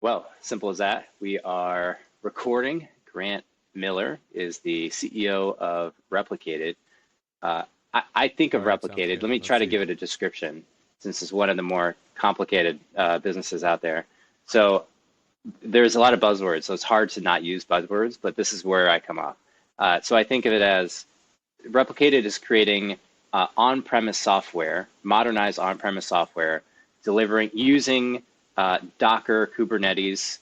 Well, simple as that. We are recording. Grant Miller is the CEO of Replicated. I think of Replicated. Let me try to give it a description, since it's one of the more complicated businesses out there. So there's a lot of buzzwords, so it's hard to not use buzzwords, but this is where I come off. So I think of it as Replicated is creating on-premise software, modernized on-premise software, delivering using Docker, Kubernetes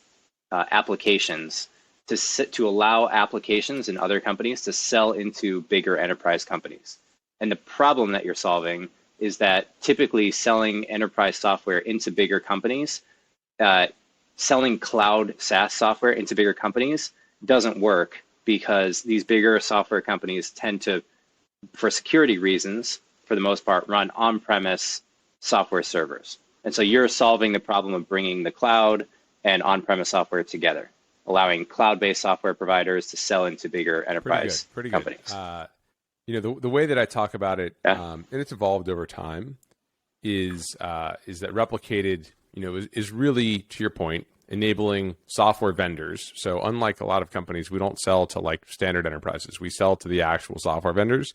applications to allow applications in other companies to sell into bigger enterprise companies. And the problem that you're solving is that typically selling enterprise software into bigger companies, selling cloud SaaS software into bigger companies doesn't work, because these bigger software companies tend to, for security reasons, for the most part, run on-premise software servers. And so you're solving the problem of bringing the cloud and on-premise software together, allowing cloud-based software providers to sell into bigger enterprise companies. The way that I talk about it, and it's evolved over time, is that Replicated, is really, to your point, enabling software vendors. So unlike a lot of companies, we don't sell to like standard enterprises. We sell to the actual software vendors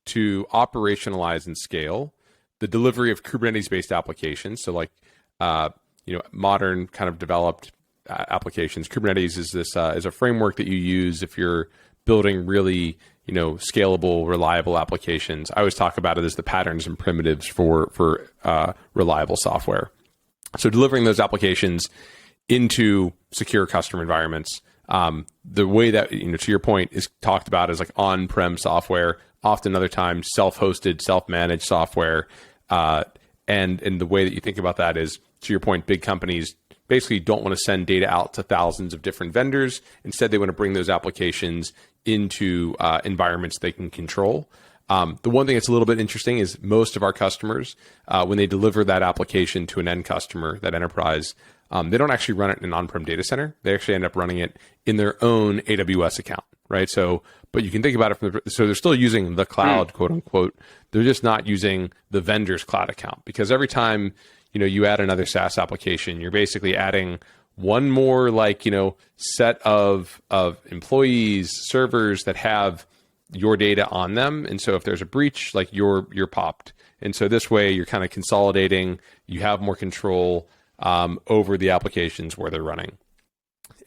to operationalize and scale the delivery of Kubernetes-based applications. So like, modern kind of developed applications. Kubernetes is this is a framework that you use if you're building really, scalable, reliable applications. I always talk about it as the patterns and primitives for reliable software. So delivering those applications into secure customer environments. The way that, to your point, is talked about as like on-prem software, often other times self-hosted, self-managed software. And the way that you think about that is, to your point, big companies basically don't want to send data out to thousands of different vendors. Instead, they want to bring those applications into environments they can control. The one thing that's a little bit interesting is most of our customers, when they deliver that application to an end customer, that enterprise, they don't actually run it in an on-prem data center. They actually end up running it in their own AWS account, right? So, but you can think about it so they're still using the cloud, quote unquote. They're just not using the vendor's cloud account, because every time, you add another SaaS application, you're basically adding one more set of employees, servers that have your data on them. And so if there's a breach, you're popped. And so this way you're kind of consolidating, you have more control over the applications where they're running.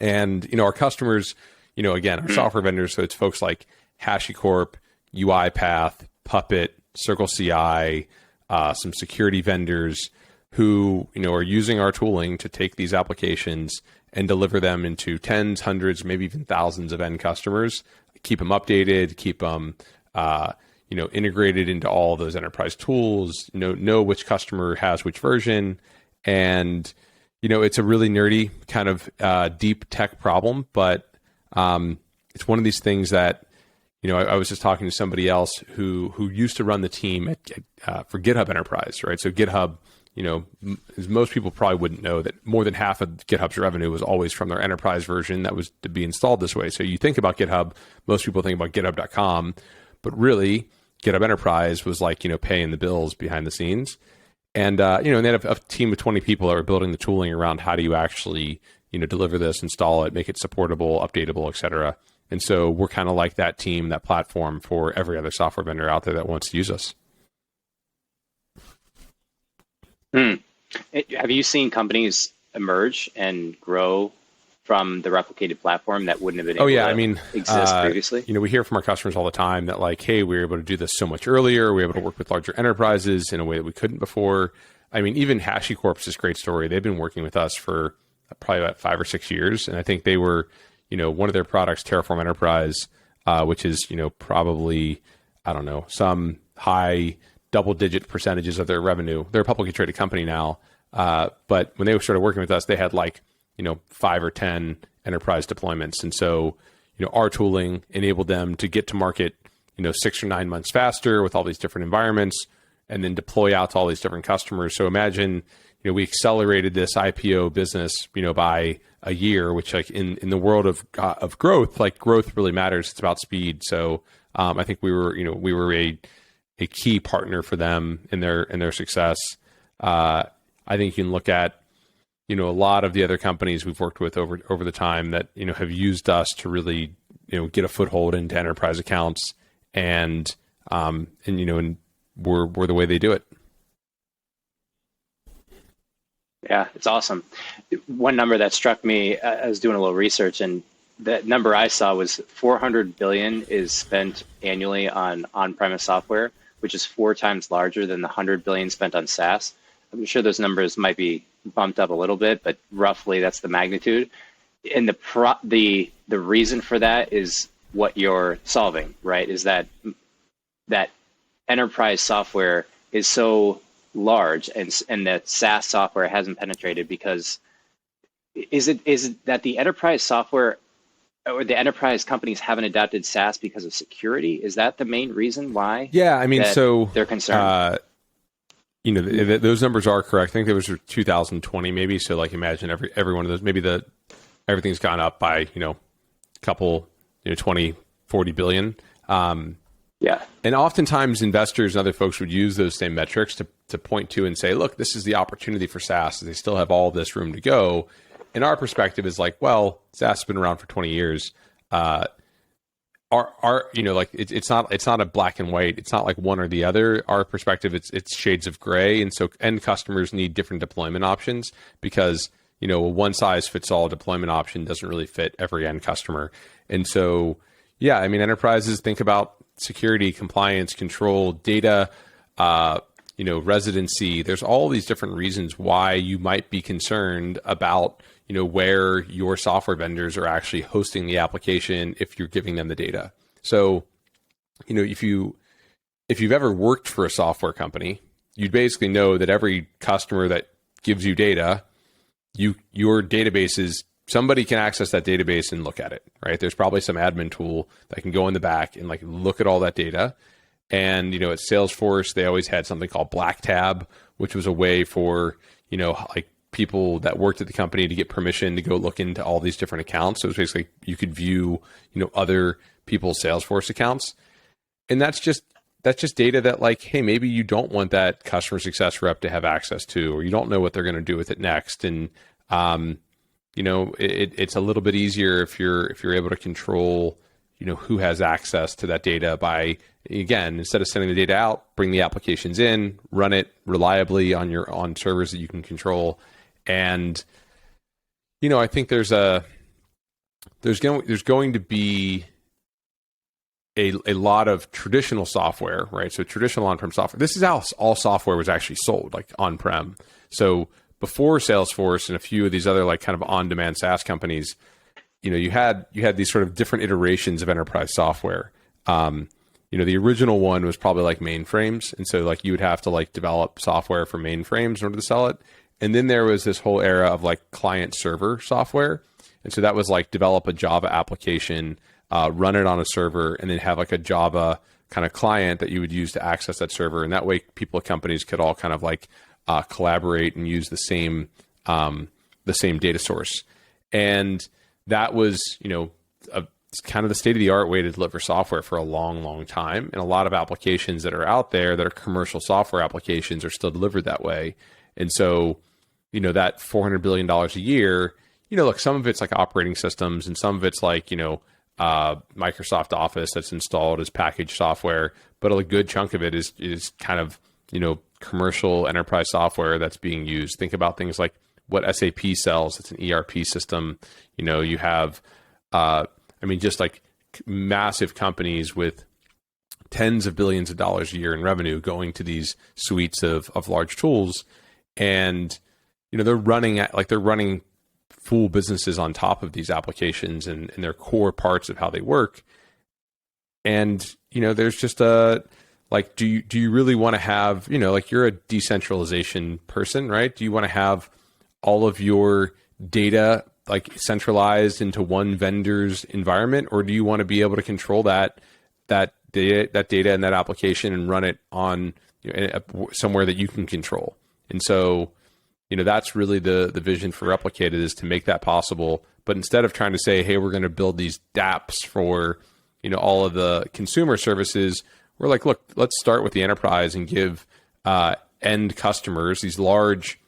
And, our customers, again, our software vendors, so it's folks like HashiCorp, UiPath, Puppet, CircleCI, some security vendors who, are using our tooling to take these applications and deliver them into tens, hundreds, maybe even thousands of end customers, keep them updated, keep them, integrated into all those enterprise tools, know which customer has which version. And, it's a really nerdy kind of deep tech problem, but it's one of these things that, I was just talking to somebody else who used to run the team for GitHub Enterprise, right? So GitHub, as most people probably wouldn't know, that more than half of GitHub's revenue was always from their enterprise version that was to be installed this way. So you think about GitHub, most people think about GitHub.com, but really GitHub Enterprise was like, paying the bills behind the scenes. And, and they had a team of 20 people that were building the tooling around how do you actually, deliver this, install it, make it supportable, updatable, et cetera. And so we're kind of like that team, that platform for every other software vendor out there that wants to use us. Have you seen companies emerge and grow from the Replicated platform that wouldn't have been able to exist previously? We hear from our customers all the time that hey, we were able to do this so much earlier. We were able to work with larger enterprises in a way that we couldn't before. Even HashiCorp is this great story. They've been working with us for probably about 5 or 6 years. And I think they were, one of their products, Terraform Enterprise, which is, probably, some high double-digit percentages of their revenue. They're a publicly traded company now. But when they started working with us, they had 5 or 10 enterprise deployments. And so, our tooling enabled them to get to market, 6 or 9 months faster with all these different environments, and then deploy out to all these different customers. So imagine, we accelerated this IPO business, by a year, which in the world of growth, growth really matters. It's about speed. So I think we were a key partner for them in their success. I think you can look at, a lot of the other companies we've worked with over the time that, have used us to really, get a foothold into enterprise accounts and we're the way they do it. Yeah, it's awesome. One number that struck me, I was doing a little research, and that number I saw was 400 billion is spent annually on on-premise software, which is 4 times larger than the 100 billion spent on SaaS. I'm sure those numbers might be bumped up a little bit, but roughly that's the magnitude. And the reason for that is what you're solving, right? Is that enterprise software is so large and that SaaS software hasn't penetrated because is it that the enterprise software or the enterprise companies haven't adopted SaaS because of security? Is that the main reason why? Yeah, I mean, so they're concerned. Those numbers are correct. I think there was 2020 maybe. So like imagine every one of those, maybe everything's gone up by, couple, 20, 40 billion. Yeah. And oftentimes investors and other folks would use those same metrics to point to and say, look, this is the opportunity for SaaS. They still have all this room to go. And our perspective is like, well, SaaS has been around for 20 years. It's not a black and white. It's not like one or the other. Our perspective, it's shades of gray. And so end customers need different deployment options because, a one size fits all deployment option doesn't really fit every end customer. And so, yeah, I mean, enterprises think about security, compliance, control, data, residency. There's all these different reasons why you might be concerned about, where your software vendors are actually hosting the application if you're giving them the data. So, if you've ever worked for a software company, you'd basically know that every customer that gives you data, your database is somebody can access that database and look at it, right? There's probably some admin tool that can go in the back and like look at all that data. And, at Salesforce, they always had something called Black Tab, which was a way for, like people that worked at the company to get permission to go look into all these different accounts. So it's basically you could view, other people's Salesforce accounts. And that's just data that like, hey, maybe you don't want that customer success rep to have access to, or you don't know what they're going to do with it next. And, it's a little bit easier if you're able to control, who has access to that data by, again, instead of sending the data out, bring the applications in, run it reliably on servers that you can control. And, I think there's going to be a lot of traditional software, right? So traditional on-prem software. This is how all software was actually sold, like on-prem. So before Salesforce and a few of these other like kind of on-demand SaaS companies, you had these sort of different iterations of enterprise software. The original one was probably like mainframes. And so like you would have to like develop software for mainframes in order to sell it. And then there was this whole era of like client server software. And so that was like develop a Java application, run it on a server, and then have like a Java kind of client that you would use to access that server. And that way people at companies could all kind of like collaborate and use the same data source. And that was, kind of the state-of-the-art way to deliver software for a long, long time. And a lot of applications that are out there that are commercial software applications are still delivered that way. And so, that $400 billion a year, look, some of it's like operating systems and some of it's like, Microsoft Office that's installed as packaged software. But a good chunk of it is kind of, commercial enterprise software that's being used. Think about things like what SAP sells. It's an ERP system. You have, just like massive companies with tens of billions of dollars a year in revenue going to these suites of large tools. And, they're running full businesses on top of these applications and they're core parts of how they work. And, there's just do you really want to have, you're a decentralization person, right? Do you want to have all of your data like centralized into one vendor's environment, or do you want to be able to control that data and that application and run it on somewhere that you can control? And so, that's really the vision for Replicated, is to make that possible. But instead of trying to say, hey, we're going to build these dApps for, all of the consumer services, we're like, look, let's start with the enterprise and give end customers, these large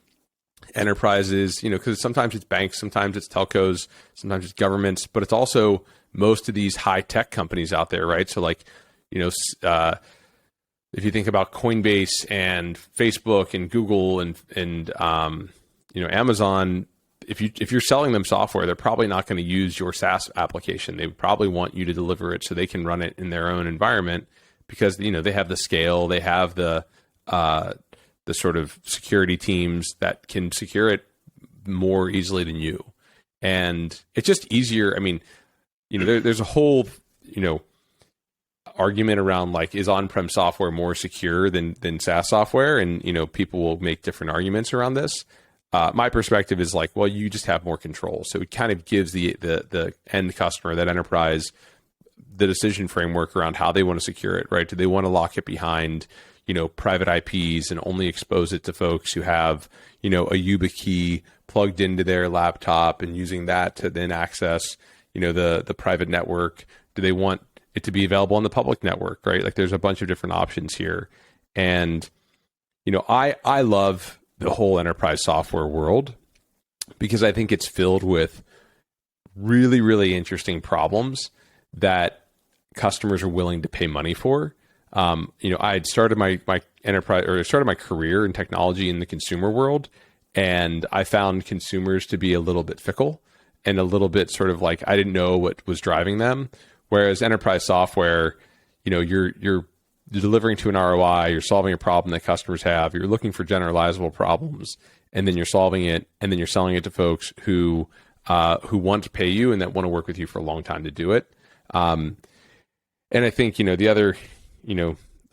enterprises, because sometimes it's banks, sometimes it's telcos, sometimes it's governments, but it's also most of these high tech companies out there, right? So like, if you think about Coinbase and Facebook and Google and Amazon, if you're selling them software, they're probably not going to use your SaaS application. They probably want you to deliver it so they can run it in their own environment because they have the scale, they have the sort of security teams that can secure it more easily than you. And it's just easier. I mean, there's a whole, argument around like, is on-prem software more secure than SaaS software? And, people will make different arguments around this. My perspective is like, well, you just have more control. So it kind of gives the end customer, that enterprise, the decision framework around how they want to secure it, right? Do they want to lock it behind, private IPs and only expose it to folks who have, a YubiKey plugged into their laptop and using that to then access, the private network? Do they want it to be available on the public network, right? Like there's a bunch of different options here. And, I love the whole enterprise software world because I think it's filled with really, really interesting problems that customers are willing to pay money for. I had started my enterprise, or started my career in technology in the consumer world, and I found consumers to be a little bit fickle and a little bit sort of like, I didn't know what was driving them. Whereas enterprise software, you're delivering to an ROI, you're solving a problem that customers have, you're looking for generalizable problems, and then you're solving it, and then you're selling it to folks who want to pay you and that want to work with you for a long time to do it. And I think, the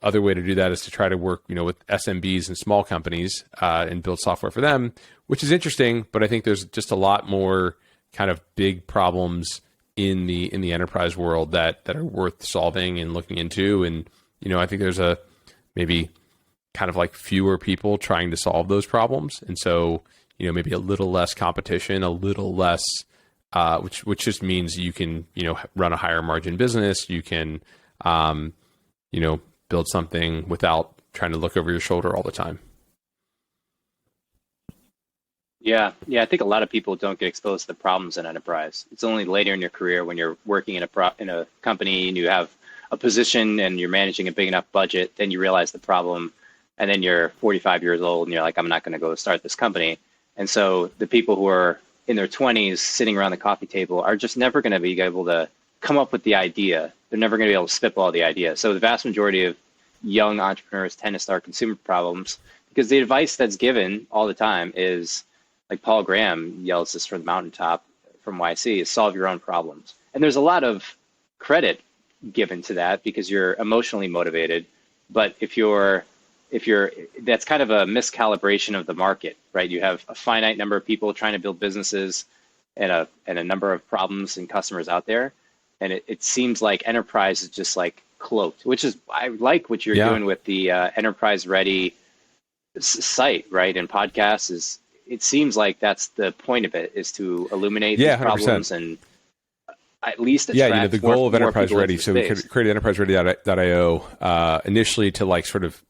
other way to do that is to try to work, with SMBs and small companies and build software for them, which is interesting, but I think there's just a lot more kind of big problems in the enterprise world that are worth solving and looking into. And, I think there's maybe kind of like fewer people trying to solve those problems. And so, maybe a little less competition, a little less, which just means you can, run a higher margin business. You can, build something without trying to look over your shoulder all the time. Yeah. I think a lot of people don't get exposed to the problems in enterprise. It's only later in your career when you're working in a company and you have a position and you're managing a big enough budget, then you realize the problem, and then you're 45 years old and you're like, I'm not going to go start this company. And so the people who are in their 20s sitting around the coffee table are just never going to be able to come up with the idea. They're never going to be able to spitball the idea. So the vast majority of young entrepreneurs tend to start consumer problems because the advice that's given all the time is, like Paul Graham yells this from the mountaintop from YC, is solve your own problems. And there's a lot of credit given to that because you're emotionally motivated. But if you're that's kind of a miscalibration of the market, right? You have a finite number of people trying to build businesses and a number of problems and customers out there. And it seems like enterprise is just like cloaked, which is, I like what you're doing with the EnterpriseReady site, right? And podcasts it seems like that's the point of it, is to illuminate these problems 100%. And at least attract the goal of EnterpriseReady. So we created EnterpriseReady.io initially to like sort of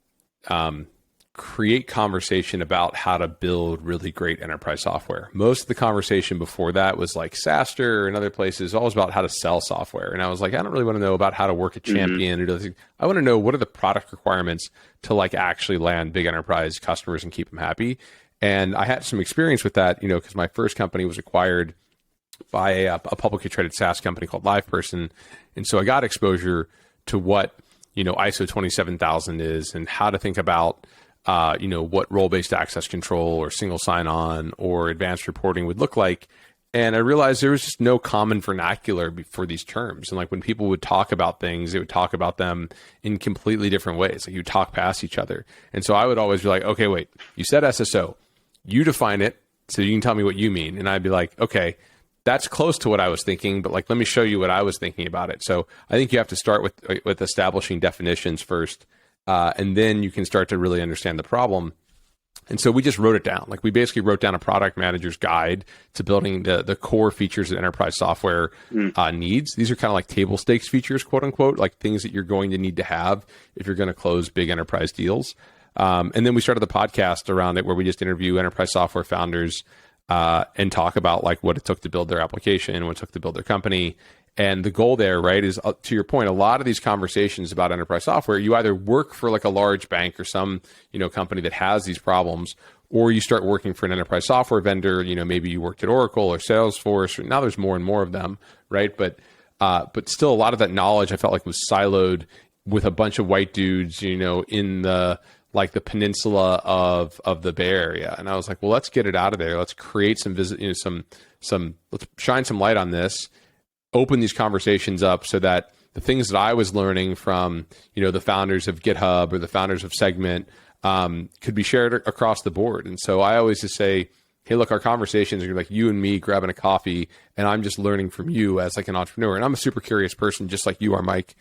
create conversation about how to build really great enterprise software. Most of the conversation before that was like SaaStr and other places, always about how to sell software. And I was like, I don't really want to know about how to work a champion or do things. I want to know what are the product requirements to like actually land big enterprise customers and keep them happy. And I had some experience with that, because my first company was acquired by a publicly traded SaaS company called LivePerson. And so I got exposure to what, ISO 27000 is and how to think about, what role-based access control or single sign-on or advanced reporting would look like. And I realized there was just no common vernacular for these terms. And like when people would talk about things, they would talk about them in completely different ways. Like you talk past each other. And so I would always be like, okay, wait, you said SSO. You define it so you can tell me what you mean. And I'd be like, okay, that's close to what I was thinking, but like, let me show you what I was thinking about it. So I think you have to start with establishing definitions first, and then you can start to really understand the problem. And so we just wrote it down. Like we basically wrote down a product manager's guide to building the core features that enterprise software needs. These are kind of like table stakes features, quote unquote, like things that you're going to need to have if you're going to close big enterprise deals. And then we started the podcast around it where we just interview enterprise software founders and talk about like what it took to build their application, what it took to build their company. And the goal there, right, is to your point, a lot of these conversations about enterprise software, you either work for like a large bank or some, company that has these problems, or you start working for an enterprise software vendor. Maybe you worked at Oracle or Salesforce, or now there's more and more of them, right? But still a lot of that knowledge I felt like was siloed with a bunch of white dudes, in the peninsula of the Bay Area. And I was like, well, let's get it out of there. Let's create let's shine some light on this, open these conversations up so that the things that I was learning from, the founders of GitHub or the founders of Segment could be shared across the board. And so I always just say, hey, look, our conversations are like you and me grabbing a coffee, and I'm just learning from you as like an entrepreneur. And I'm a super curious person, just like you are, Mike.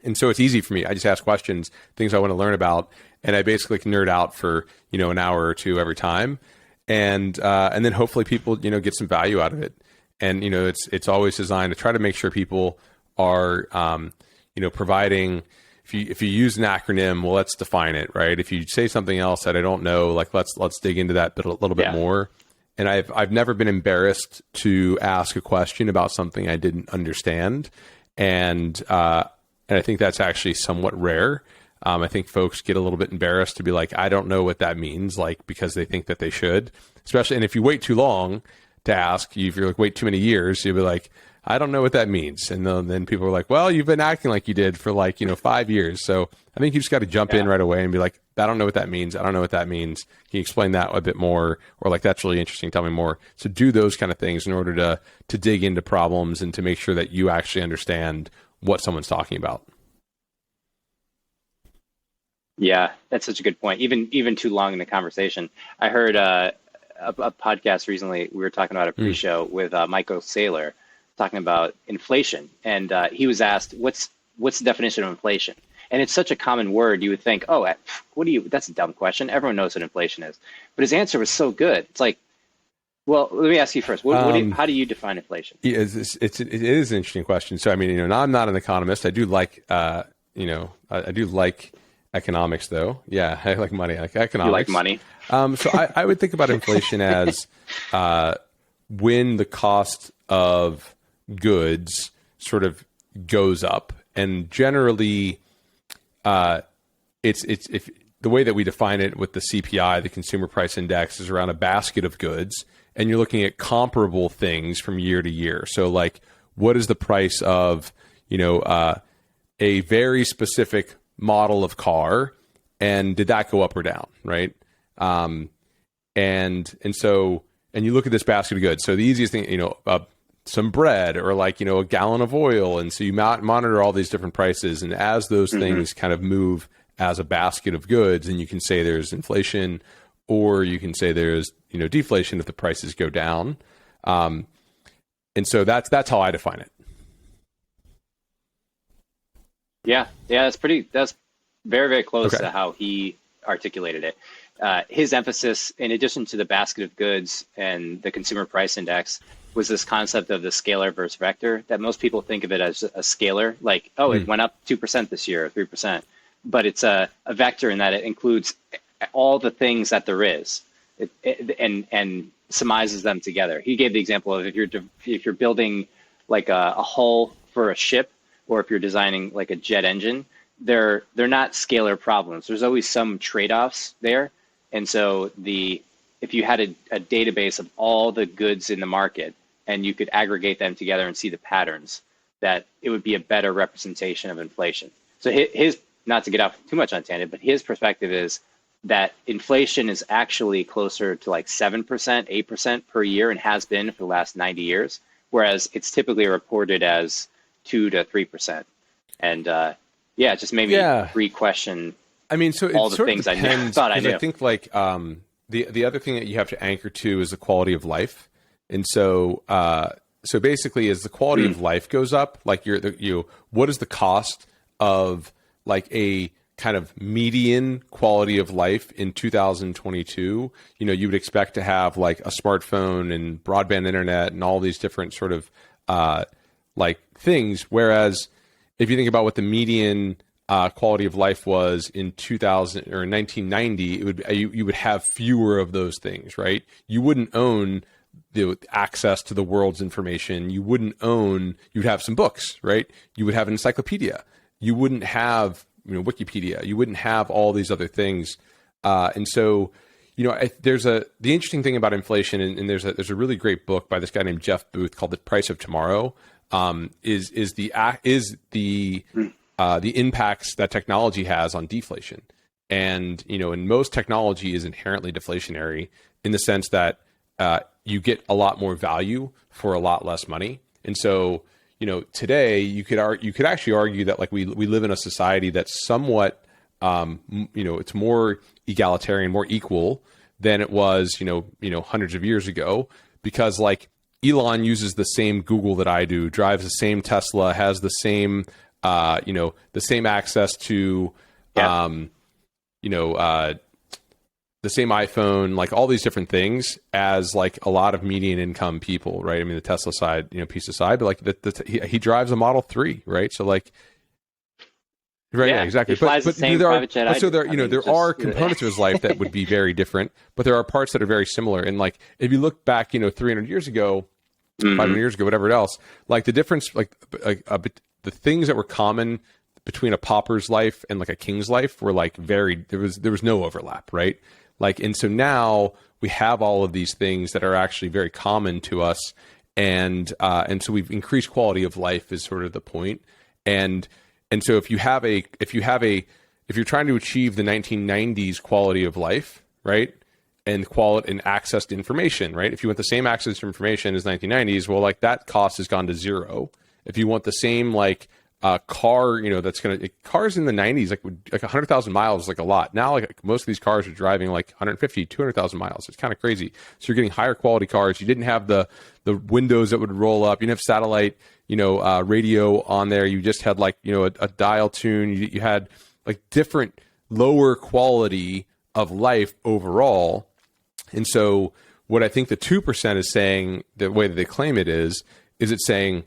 And so it's easy for me. I just ask questions, things I want to learn about, and I basically can nerd out for, an hour or two every time. And then hopefully people, get some value out of it. And, it's always designed to try to make sure people are, providing, if you use an acronym, well, let's define it, right? If you say something else that I don't know, like let's dig into that a little bit more. And I've never been embarrassed to ask a question about something I didn't understand. And I think that's actually somewhat rare. I think folks get a little bit embarrassed to be like, I don't know what that means, like, because they think that they should, especially. And if you wait too long to ask, if you're like, wait too many years, you'll be like, I don't know what that means. And then people are like, well, you've been acting like you did for 5 years. So I think you just got to jump in right away and be like, I don't know what that means. I don't know what that means. Can you explain that a bit more? Or like, that's really interesting. Tell me more. So do those kind of things in order to dig into problems and to make sure that you actually understand what someone's talking about. Yeah, that's such a good point. Even too long in the conversation. I heard a podcast recently. We were talking about a pre-show with Michael Saylor talking about inflation, and he was asked, "What's the definition of inflation?" And it's such a common word. You would think, "Oh, that's a dumb question. Everyone knows what inflation is." But his answer was so good. It's like, well, let me ask you first. How do you define inflation? Yeah, it is an interesting question. So, I mean, I'm not an economist. I do like, I do like economics, though. Yeah, I like money. I like economics. You like money? So I would think about inflation as when the cost of goods sort of goes up, and generally, it's if the way that we define it with the CPI, the Consumer Price Index, is around a basket of goods, and you're looking at comparable things from year to year. So, like, what is the price of a very specific model of car, and did that go up or down, right? And you look at this basket of goods. So the easiest thing, some bread or a gallon of oil. And so you monitor all these different prices. And as those things kind of move as a basket of goods, and you can say there's inflation, or you can say there's, deflation if the prices go down. And so that's how I define it. Yeah, that's very, very close to how he articulated it. His emphasis, in addition to the basket of goods and the consumer price index, was this concept of the scalar versus vector, that most people think of it as a scalar, like, it went up 2% this year or 3%. But it's a vector in that it includes all the things that there is and surmises them together. He gave the example of if you're building like a hull for a ship, or if you're designing like a jet engine, they're not scalar problems. There's always some trade-offs there. And so if you had a database of all the goods in the market and you could aggregate them together and see the patterns, that it would be a better representation of inflation. So his, not to get off too much on tangent, but his perspective is that inflation is actually closer to like 7%, 8% per year, and has been for the last 90 years, whereas it's typically reported as 2 to 3%. And it just made me re-question all the things I thought I knew. I think the other thing that you have to anchor to is the quality of life. And so basically, as the quality of life goes up, like what is the cost of like a kind of median quality of life in 2022? You would expect to have like a smartphone and broadband internet and all these different sort of like things. Whereas if you think about what the median quality of life was in 2000 or in 1990, it would you would have fewer of those things, right? You wouldn't own the access to the world's information. You wouldn't own. You'd have some books, right? You would have an encyclopedia. You wouldn't have Wikipedia. You wouldn't have all these other things, and so. The interesting thing about inflation, and there's a really great book by this guy named Jeff Booth called The Price of Tomorrow, is the impacts that technology has on deflation. And, and most technology is inherently deflationary in the sense that you get a lot more value for a lot less money. And so, today you could actually argue that like we live in a society that's somewhat, it's more egalitarian, more equal than it was, hundreds of years ago, because like Elon uses the same Google that I do, drives the same Tesla, has the same, the same access to, the same iPhone, like all these different things as like a lot of median income people, right? I mean, the Tesla side, piece aside, but like he drives a Model 3, right? So like, right, yeah, exactly. But there are components of his life that would be very different, but there are parts that are very similar. And like, if you look back, 300 years ago, 500 years ago, whatever else, like the difference, the things that were common between a pauper's life and like a king's life were like there was no overlap, right? Like, and so now we have all of these things that are actually very common to us. And so we've increased quality of life is sort of the point. And so if you're trying to achieve the 1990s quality of life, right, and quality and access to information, right? If you want the same access to information as 1990s, well, like that cost has gone to zero. If you want the same like car, cars in the 90s, like 100,000 miles is like a lot. Now, like most of these cars are driving like 150, 200,000 miles. It's kind of crazy. So you're getting higher quality cars. You didn't have the windows that would roll up. You didn't have satellite, radio on there. You just had like, a dial tune. You had like different lower quality of life overall. And so what I think the 2% is saying, the way that they claim it is it's saying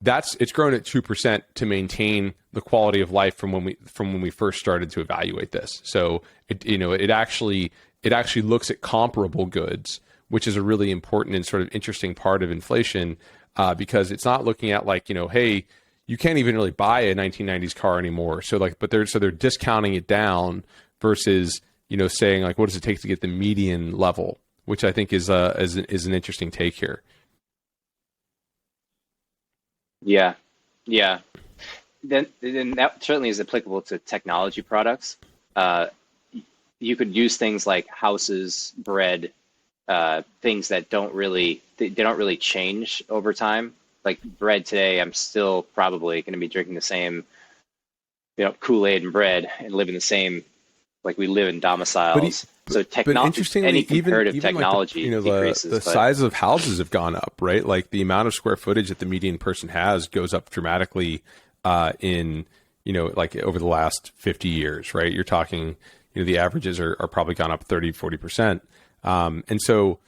it's grown at 2% to maintain the quality of life from when we first started to evaluate this. So it actually looks at comparable goods, which is a really important and sort of interesting part of inflation, because it's not looking at like, hey, you can't even really buy a 1990s car anymore. So like, they're discounting it down versus, saying like, what does it take to get the median level, which I think is an interesting take here. Yeah. Then that certainly is applicable to technology products. You could use things like houses, bread, things that don't really change over time. Like bread today, I'm still probably going to be drinking the same, Kool-Aid and bread and living the same, like we live in domiciles. So technology, any comparative technology decreases. The size of houses have gone up, right? Like the amount of square footage that the median person has goes up dramatically in, like over the last 50 years, right? You're talking, the averages are probably gone up 30, 40%. And so,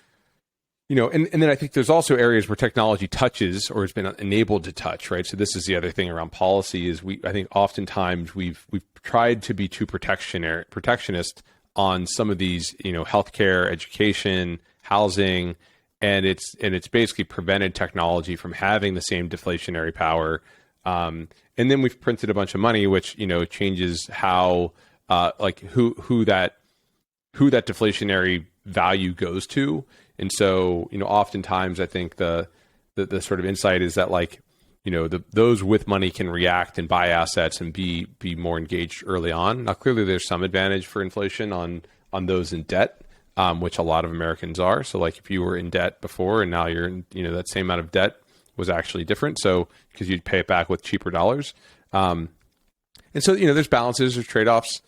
and then I think there's also areas where technology touches or has been enabled to touch, right? So this is the other thing around policy is I think oftentimes we've tried to be too protectionist on some of these, healthcare, education, housing, and it's basically prevented technology from having the same deflationary power. And then we've printed a bunch of money, which changes how who that deflationary value goes to. And so oftentimes I think the sort of insight is that like those with money can react and buy assets and be more engaged early on. Now, clearly there's some advantage for inflation on those in debt, which a lot of Americans are. So like if you were in debt before and now you're in, that same amount of debt was actually different. So because you'd pay it back with cheaper dollars. And so, there's balances, there's trade-offs.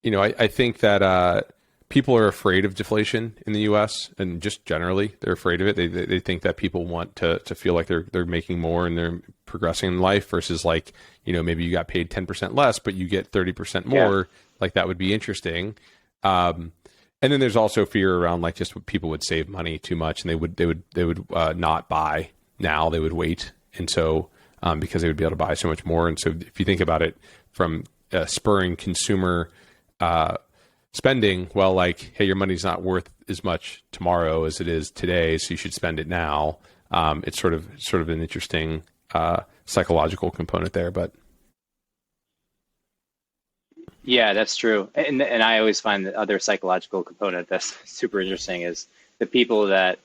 I think that people are afraid of deflation in the U.S. and just generally they're afraid of it. They think that people want to feel like they're making more and they're progressing in life versus like, maybe you got paid 10% less, but you get 30% more. Yeah. Like that would be interesting. And then there's also fear around like just people would save money too much and they would not buy now, they would wait. And so because they would be able to buy so much more. And so if you think about it from spurring consumer spending. Well, like, hey, your money's not worth as much tomorrow as it is today, so you should spend it now. It's sort of an interesting psychological component there, but. Yeah, that's true. And I always find the other psychological component that's super interesting is the people that,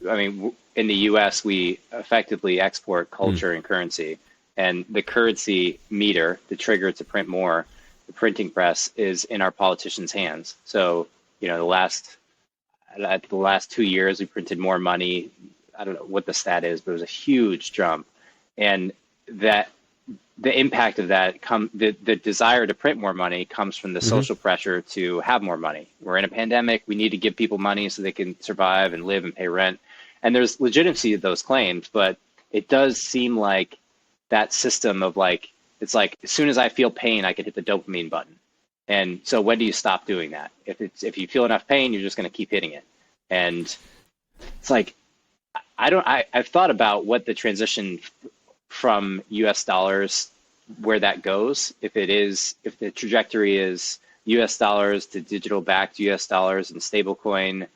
I mean, in the US, we effectively export culture and currency. And the currency meter, the trigger to print more, the printing press is in our politicians' hands. So, you know, the last 2 years, we printed more money. I don't know what the stat is, but it was a huge jump. And that the impact of that the desire to print more money comes from the social pressure to have more money. We're in a pandemic. We need to give people money so they can survive and live and pay rent. And there's legitimacy to those claims, but it does seem like that system of like, it's like, as soon as I feel pain, I can hit the dopamine button. And so when do you stop doing that? If you feel enough pain, you're just going to keep hitting it. And it's like, I've thought about what the transition from US dollars, where that goes, if the trajectory is US dollars to digital backed US dollars and stablecoin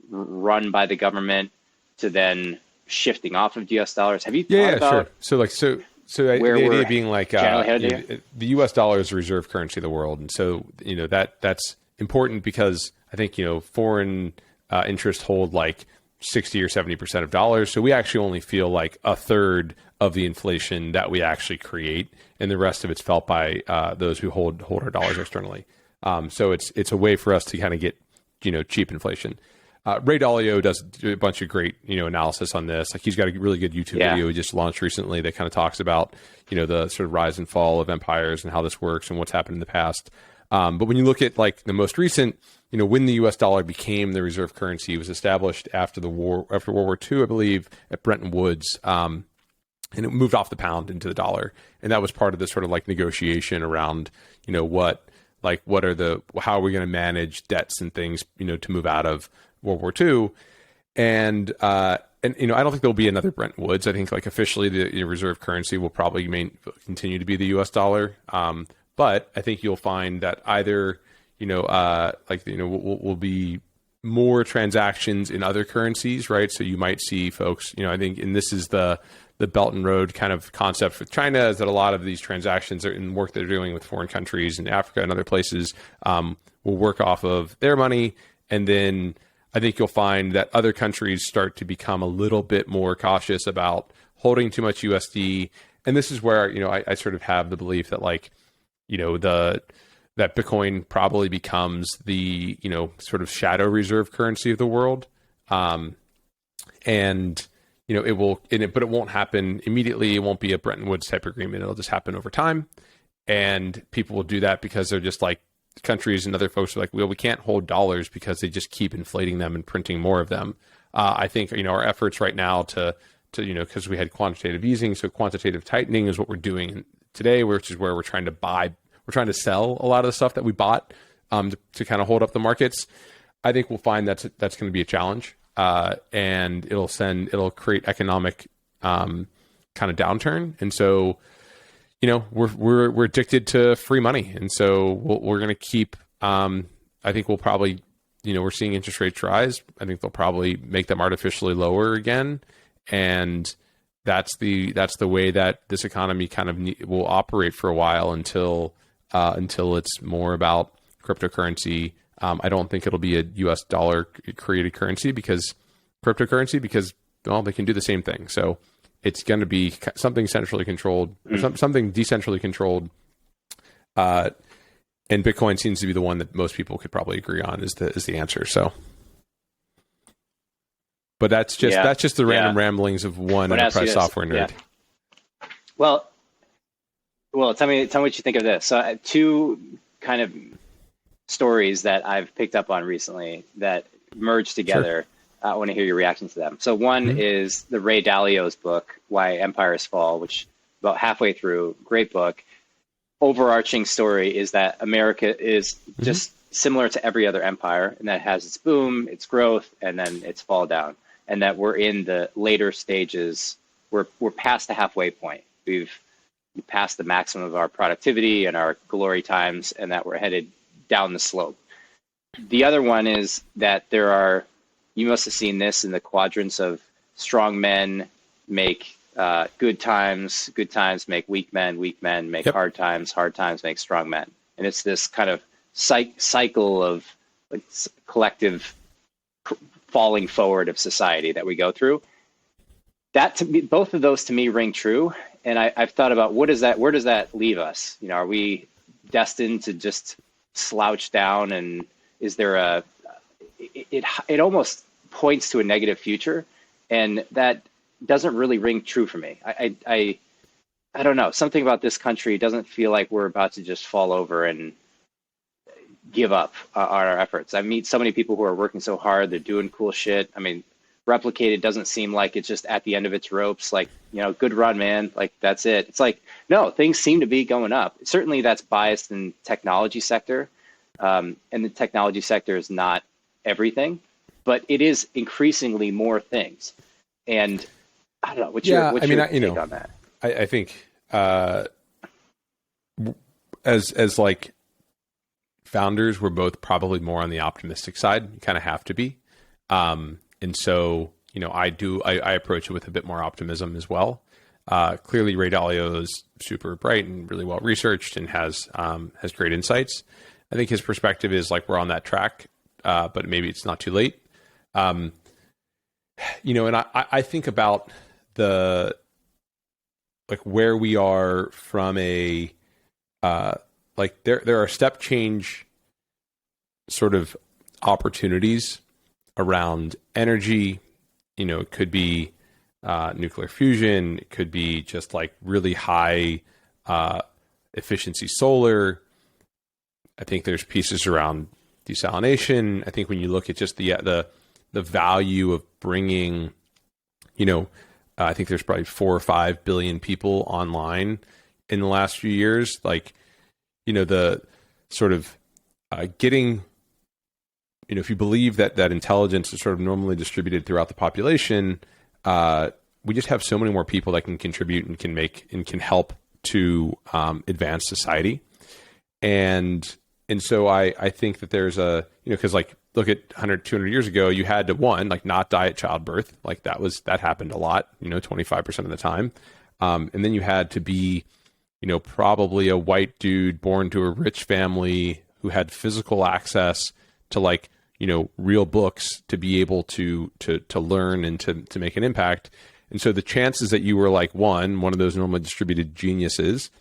run by the government to then shifting off of US dollars. Have you thought about? Sure. So the idea being like the US dollar is the reserve currency of the world. And so, you know, that's important because I think, you know, foreign interests hold like 60 or 70% of dollars. So we actually only feel like a third of the inflation that we actually create, and the rest of it's felt by those who hold our dollars externally. So it's a way for us to kind of get, you know, cheap inflation. Ray Dalio does a bunch of great, you know, analysis on this. Like, he's got a really good YouTube video he just launched recently that kind of talks about, you know, the sort of rise and fall of empires and how this works and what's happened in the past. But when you look at like the most recent, you know, when the U.S. dollar became the reserve currency, it was established after World War II, I believe, at Bretton Woods, and it moved off the pound into the dollar, and that was part of this sort of like negotiation around, you know, how are we going to manage debts and things, you know, to move out of World War II, and you know, I don't think there'll be another Bretton Woods. I think like officially the reserve currency will probably continue to be the U.S. dollar. But I think you'll find that either, you know, will be more transactions in other currencies, right? So you might see folks, you know, I think, and this is the Belt and Road kind of concept with China, is that a lot of these transactions are in work they're doing with foreign countries in Africa and other places will work off of their money. And then I think you'll find that other countries start to become a little bit more cautious about holding too much USD. And this is where, you know, I sort of have the belief that, like, you know, that Bitcoin probably becomes the, you know, sort of shadow reserve currency of the world. And, you know, but it won't happen immediately. It won't be a Bretton Woods type agreement. It'll just happen over time. And people will do that because they're just like, countries and other folks are like, well, we can't hold dollars because they just keep inflating them and printing more of them. I think, you know, our efforts right now to, you know, because we had quantitative easing, so quantitative tightening is what we're doing today, which is where we're trying to sell a lot of the stuff that we bought to kind of hold up the markets. I think we'll find that's going to be a challenge, and it'll create economic kind of downturn. And so, you know, we're addicted to free money, and so we're going to keep. I think we'll probably, you know, we're seeing interest rates rise. I think they'll probably make them artificially lower again, and that's the way that this economy kind of will operate for a while until it's more about cryptocurrency. I don't think it'll be a U.S. dollar created currency because well, they can do the same thing. So it's going to be something centrally controlled, or something decentrally controlled. And Bitcoin seems to be the one that most people could probably agree on is the answer. So, but that's just the random ramblings of one enterprise software nerd. Yeah. Well, tell me what you think of this. So, two kind of stories that I've picked up on recently that merge together. Sure. I want to hear your reaction to them. So one is the Ray Dalio's book, Why Empires Fall, which about halfway through, great book. Overarching story is that America is just similar to every other empire, and that it has its boom, its growth, and then its fall down. And that we're in the later stages. We're past the halfway point. we passed the maximum of our productivity and our glory times, and that we're headed down the slope. The other one is that you must have seen this in the quadrants of strong men make good times make weak men make hard times make strong men. And it's this kind of cycle of like collective falling forward of society that we go through. That to me, both of those to me ring true. And I've thought about where does that leave us? Are we destined to just slouch down? And is there it almost points to a negative future, and that doesn't really ring true for me. I don't know. Something about this country doesn't feel like we're about to just fall over and give up on our efforts. I meet so many people who are working so hard. They're doing cool shit. I mean, Replicated doesn't seem like it's just at the end of its ropes. Like, good run, man. Like, that's it. It's like, no, things seem to be going up. Certainly that's biased in technology sector. And the technology sector is not everything, but it is increasingly more things. And I don't know. What's your take on that? I think as like founders, we're both probably more on the optimistic side. You kind of have to be. And so, I approach it with a bit more optimism as well. Clearly, Ray Dalio is super bright and really well researched and has great insights. I think his perspective is like we're on that track, but maybe it's not too late. And I think about where we are from a there are step change sort of opportunities around energy. It could be nuclear fusion. It could be just like really high efficiency solar. I think there's pieces around desalination. I think when you look at just the value of bringing, I think there's probably 4 or 5 billion people online in the last few years. Like, the sort of getting, if you believe that intelligence is sort of normally distributed throughout the population, we just have so many more people that can contribute and can help to advance society. And so I think that there's because like, look at 100, 200 years ago, you had to not die at childbirth. Like that happened a lot, 25% of the time. And then you had to be, probably a white dude born to a rich family who had physical access to real books to be able to learn and to make an impact. And so the chances that you were like one of those normally distributed geniuses,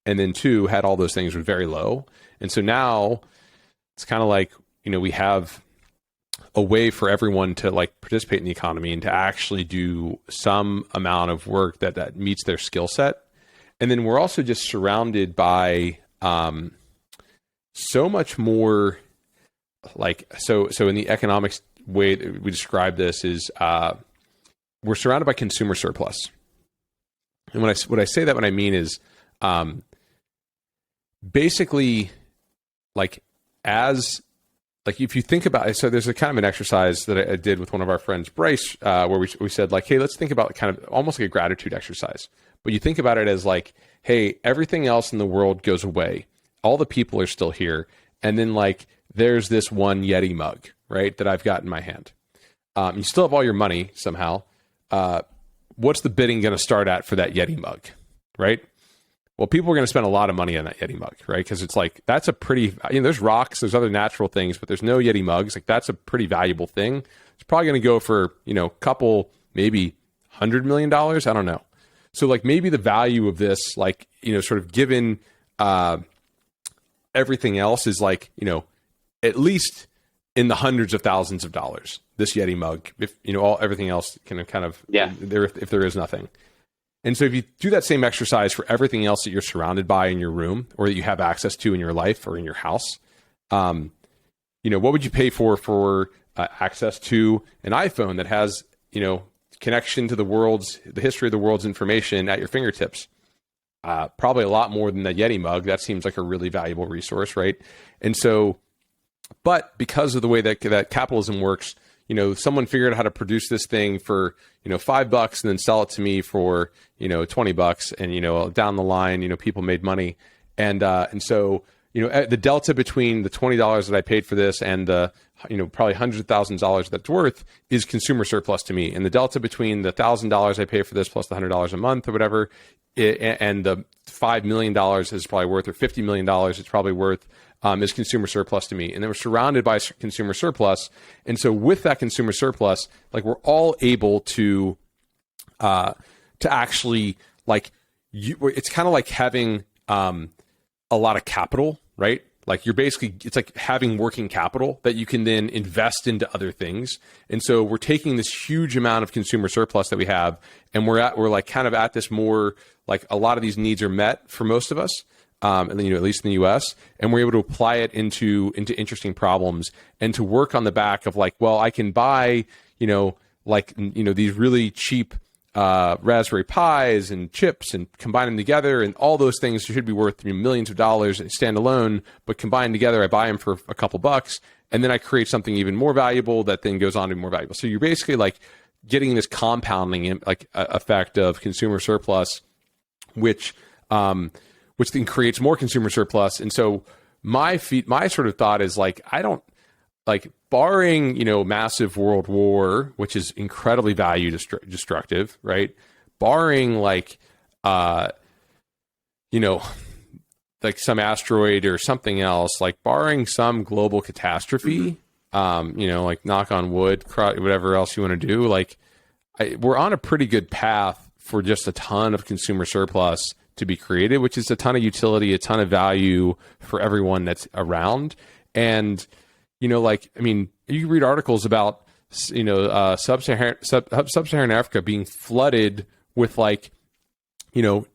and then 2 had all those things were very low. And so now it's kind of like, we have a way for everyone to participate in the economy and to actually do some amount of work that meets their skill set. And then we're also just surrounded by so much more so in the economics way that we describe this is we're surrounded by consumer surplus. And when I say that, what I mean is basically if you think about it, so there's a kind of an exercise that I did with one of our friends, Bryce, where we said hey, let's think about kind of almost like a gratitude exercise. But you think about it as hey, everything else in the world goes away. All the people are still here. And then there's this one Yeti mug, right, that I've got in my hand. You still have all your money somehow. What's the bidding going to start at for that Yeti mug, right? Well, people are going to spend a lot of money on that Yeti mug, right? Because it's that's a pretty, there's rocks, there's other natural things, but there's no Yeti mugs. That's a pretty valuable thing. It's probably going to go for, couple, maybe $100 million. I don't know. So maybe the value of this, sort of given everything else is at least in the hundreds of thousands of dollars, this Yeti mug, if, everything else can kind of, if there is nothing. And so if you do that same exercise for everything else that you're surrounded by in your room or that you have access to in your life or in your house, what would you pay for access to an iPhone that has, connection to the history of the world's information at your fingertips? Probably a lot more than the Yeti mug. That seems like a really valuable resource, right? And so, but because of the way that capitalism works, someone figured out how to produce this thing for, $5 and then sell it to me for, $20, and, down the line, people made money. And so, the delta between the $20 that I paid for this and the, probably hundreds of thousands of dollars that's worth is consumer surplus to me. And the delta between the $1,000 I pay for this plus the $100 a month or whatever, and the $5 million is probably worth, or $50 million it's probably worth, is consumer surplus to me. And then we're surrounded by consumer surplus. And so with that consumer surplus, like, we're all able to actually, like, it's kind of like having a lot of capital, right? Like, it's like having working capital that you can then invest into other things. And so we're taking this huge amount of consumer surplus that we have, and we're like kind of at this more, like, a lot of these needs are met for most of us. And then, at least in the US, and we're able to apply it into interesting problems and to work on the back of, like, well, I can buy, these really cheap Raspberry Pis and chips and combine them together, and all those things should be worth millions of dollars standalone, but combined together, I buy them for a couple bucks, and then I create something even more valuable that then goes on to be more valuable. So you're basically, like, getting this compounding, like, effect of consumer surplus, which then creates more consumer surplus. And so my sort of thought is, like, I don't, like, barring, massive world war, which is incredibly value destructive, right? Barring, like, like some asteroid or something else, like, barring some global catastrophe, like, knock on wood, whatever else you want to do, like, we're on a pretty good path for just a ton of consumer surplus to be created, which is a ton of utility, a ton of value for everyone that's around. And, you read articles about, sub-Saharan Africa being flooded with, like,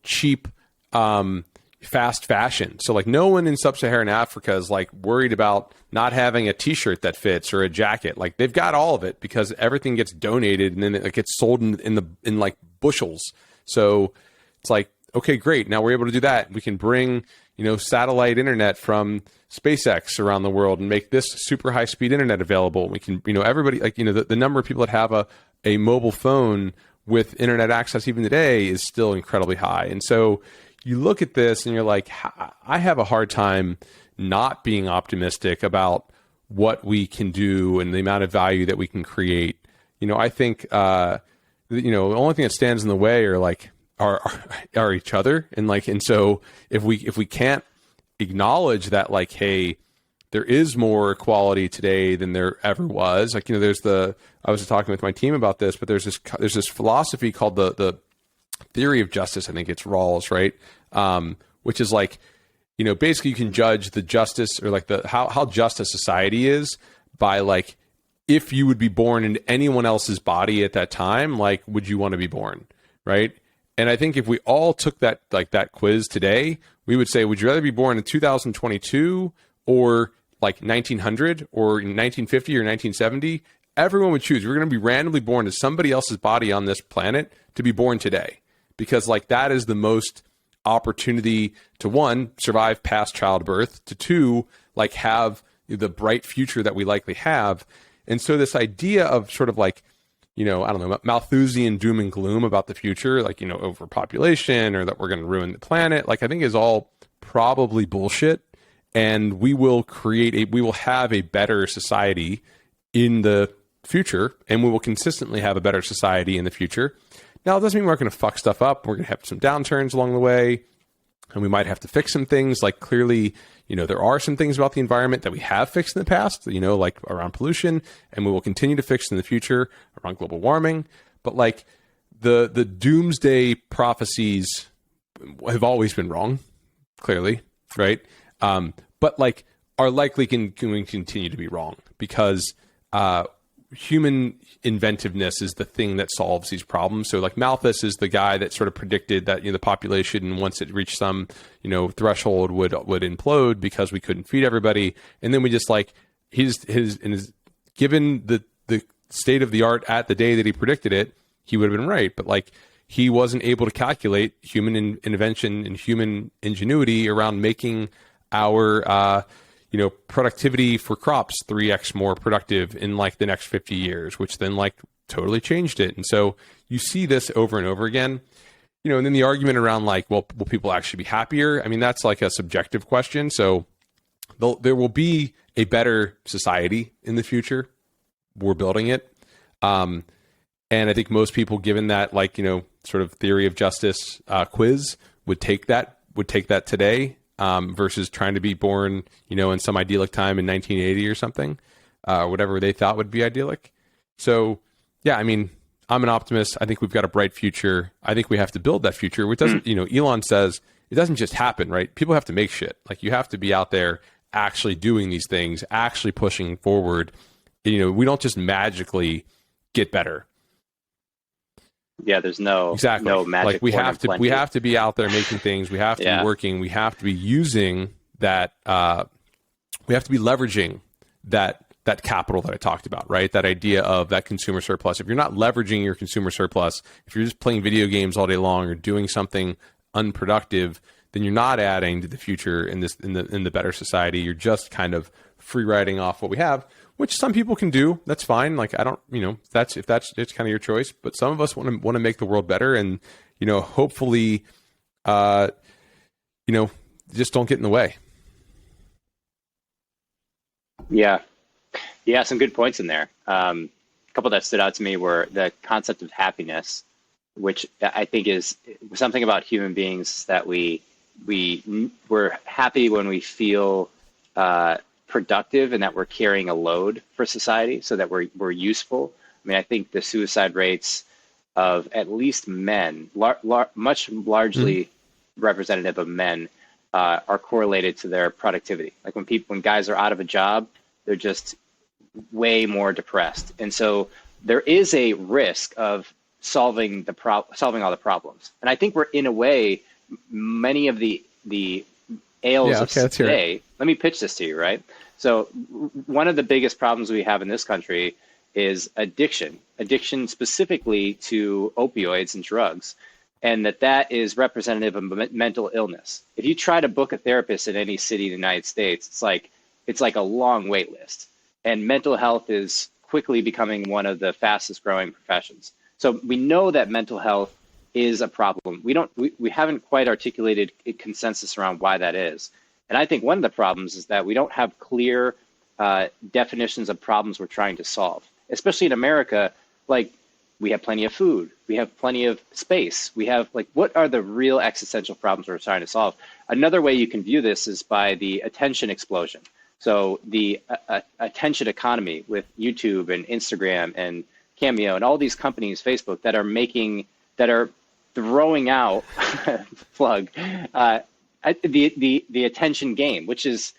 cheap, fast fashion. So, like, no one in sub-Saharan Africa is, like, worried about not having a t-shirt that fits or a jacket. Like, they've got all of it because everything gets donated and then it gets sold in like bushels. So it's like, okay, great. Now we're able to do that. We can bring, satellite internet from SpaceX around the world and make this super high speed internet available. We can, everybody, like, the number of people that have a mobile phone with internet access even today is still incredibly high. And so you look at this and you're like, I have a hard time not being optimistic about what we can do and the amount of value that we can create. I think, the only thing that stands in the way are, like, are each other. And so if we can't acknowledge that, like, hey, there is more equality today than there ever was. Like, I was talking with my team about this, but there's this philosophy called the theory of justice. I think it's Rawls, right? Which is, like, basically you can judge the justice, or, like, how just a society is by, like, if you would be born in anyone else's body at that time, like, would you want to be born, right? And I think if we all took that quiz today, we would say, would you rather be born in 2022 or, like, 1900 or 1950 or 1970? Everyone would choose. We're going to be randomly born to somebody else's body on this planet to be born today, because, like, that is the most opportunity to, one, survive past childbirth, to two, like, have the bright future that we likely have. And so this idea of sort of, like, I don't know, Malthusian doom and gloom about the future, like, overpopulation, or that we're going to ruin the planet, like, I think is all probably bullshit. And we will have a better society in the future, and we will consistently have a better society in the future. Now, it doesn't mean we're going to fuck stuff up. We're going to have some downturns along the way, and we might have to fix some things. Like, clearly, there are some things about the environment that we have fixed in the past, like around pollution, and we will continue to fix in the future around global warming. But, like, the doomsday prophecies have always been wrong, clearly, right? But, like, are likely going to continue to be wrong, because human inventiveness is the thing that solves these problems. So, like, Malthus is the guy that sort of predicted that, the population, once it reached some, threshold, would implode because we couldn't feed everybody. And then we just, like, given the state of the art at the day that he predicted it, he would have been right. But, like, he wasn't able to calculate human invention and human ingenuity around making our productivity for crops 3x more productive in like the next 50 years, which then like totally changed it. And so you see this over and over again, and then the argument around like, well, will people actually be happier? I mean, that's like a subjective question. So there will be a better society in the future. We're building it. And I think most people, given that like, sort of theory of justice quiz, would take that today. Versus trying to be born, in some idyllic time in 1980 or something, whatever they thought would be idyllic. So, yeah, I mean, I'm an optimist. I think we've got a bright future. I think we have to build that future, which doesn't, Elon says it doesn't just happen, right? People have to make shit. Like you have to be out there actually doing these things, actually pushing forward. We don't just magically get better. Yeah, there's no magic. Like we have to be out there making things. We have to be working. We have to be using that. We have to be leveraging that capital that I talked about, right? That idea of that consumer surplus. If you're not leveraging your consumer surplus, if you're just playing video games all day long or doing something unproductive, then you're not adding to the future in the better society. You're just kind of free riding off what we have, which some people can do. That's fine. Like I don't, if that's it's kind of your choice. But some of us want to make the world better, and hopefully, just don't get in the way. Yeah, some good points in there. A couple that stood out to me were the concept of happiness, which I think is something about human beings that we're happy when we feel productive and that we're carrying a load for society, so that we're useful. I mean, I think the suicide rates of at least men, much largely representative of men, are correlated to their productivity. Like when guys are out of a job, they're just way more depressed, and so there is a risk of solving all the problems. And I think we're in a way, many of the ails of today. Let me pitch this to you, right? So one of the biggest problems we have in this country is addiction specifically to opioids and drugs, and that is representative of mental illness. If you try to book a therapist in any city in the United States, it's like a long wait list, and mental health is quickly becoming one of the fastest growing professions. So we know that mental health is a problem. We haven't quite articulated a consensus around why that is. And I think one of the problems is that we don't have clear definitions of problems we're trying to solve, especially in America. Like, we have plenty of food, we have plenty of space, we have what are the real existential problems we're trying to solve? Another way you can view this is by the attention explosion. So the attention economy with YouTube and Instagram and Cameo and all these companies, Facebook, that are throwing out the attention game, which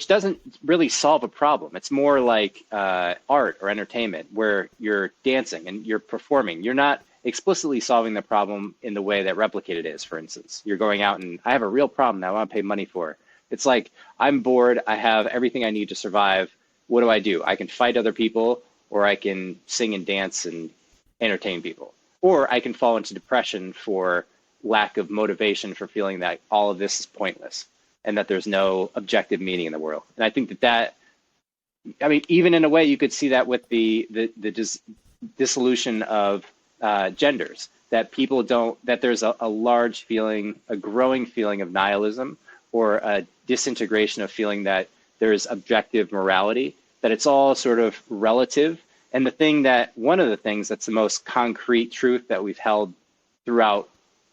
doesn't really solve a problem. It's more like art or entertainment, where you're dancing and you're performing. You're not explicitly solving the problem in the way that Replicated is, for instance. You're going out and I have a real problem that I want to pay money for. It's like, I'm bored, I have everything I need to survive. What do? I can fight other people, or I can sing and dance and entertain people. Or I can fall into depression for lack of motivation, for feeling that all of this is pointless and that there's no objective meaning in the world. And I think that even in a way, you could see that with the dissolution of genders, that people that there's a large feeling, a growing feeling of nihilism, or a disintegration of feeling that there's objective morality, that it's all sort of relative. And one of the things that's the most concrete truth that we've held throughout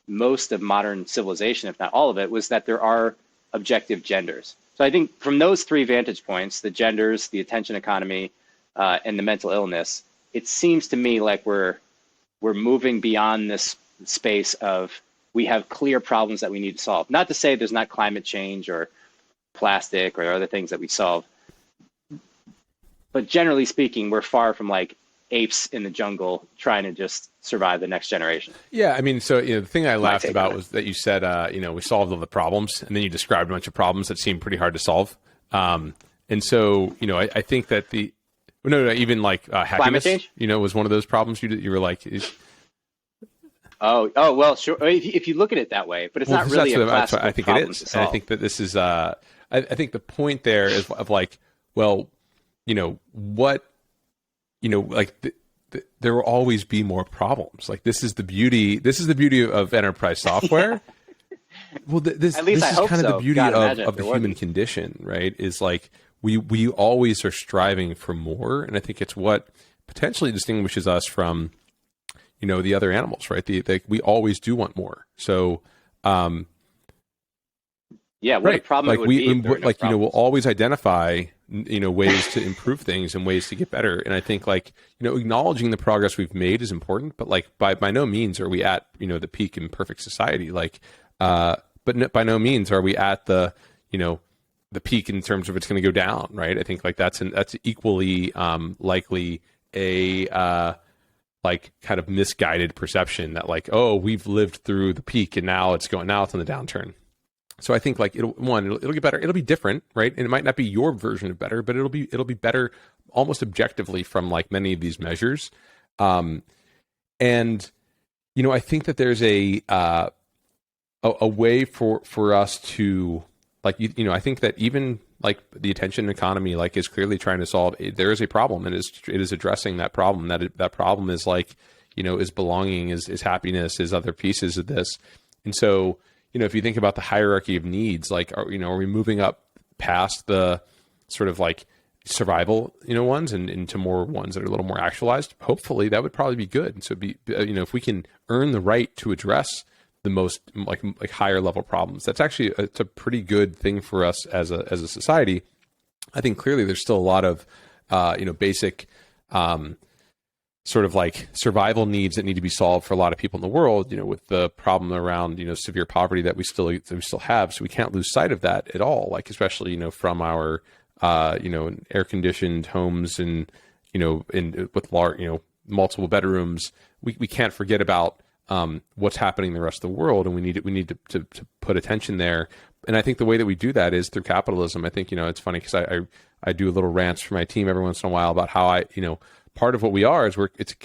most of modern civilization, if not all of it, was that there are objective genders. So I think from those three vantage points, the genders, the attention economy, and the mental illness, it seems to me like we're moving beyond this space of, we have clear problems that we need to solve. Not to say there's not climate change or plastic or other things that we solve, but generally speaking, we're far from like apes in the jungle trying to just survive the next generation. Yeah, so the thing I laughed about was that you said, we solved all the problems, and then you described a bunch of problems that seemed pretty hard to solve. And so, I think that even like happiness, climate change, was one of those problems you were like. Oh, well, sure. If you look at it that way, but it's not really a classical I think problem it is. to solve. And I think that this is, I think the point there is of like, well, what, like there will always be more problems. Like this is the beauty of enterprise software. Well, this is kind of the beauty of the human condition, right? Is like we always are striving for more, and I think it's what potentially distinguishes us from, the other animals, right? We always do want more. So, what a problem like it would be. We'll always identify, ways to improve things and ways to get better. And I think acknowledging the progress we've made is important, but like by no means are we at, the peak in perfect society. Like, but by no means are we at the peak in terms of it's going to go down, right? I think like that's equally likely a like kind of misguided perception that like, oh, we've lived through the peak and now it's on the downturn. So I think like it'll get better. It'll be different, right? And it might not be your version of better, but it'll be better almost objectively from like many of these measures. And I think that there's a way for us to like, I think that even like the attention economy like is clearly trying to solve, there is a problem, and it is addressing that problem. That problem is like, is belonging, is happiness, is other pieces of this. And so, if you think about the hierarchy of needs, like, are we moving up past the sort of like survival, ones and into more ones that are a little more actualized? Hopefully that would probably be good. And so if we can earn the right to address the most like higher level problems, that's actually, it's a pretty good thing for us as a society. I think clearly there's still a lot of, basic, sort of like survival needs that need to be solved for a lot of people in the world, with the problem around, severe poverty that we still have. So we can't lose sight of that at all. Like, especially, from our, air conditioned homes and, with large, multiple bedrooms, we can't forget about, what's happening in the rest of the world. And we need to put attention there. And I think the way that we do that is through capitalism. I think, it's funny because I do a little rants for my team every once in a while about how part of what we are is it's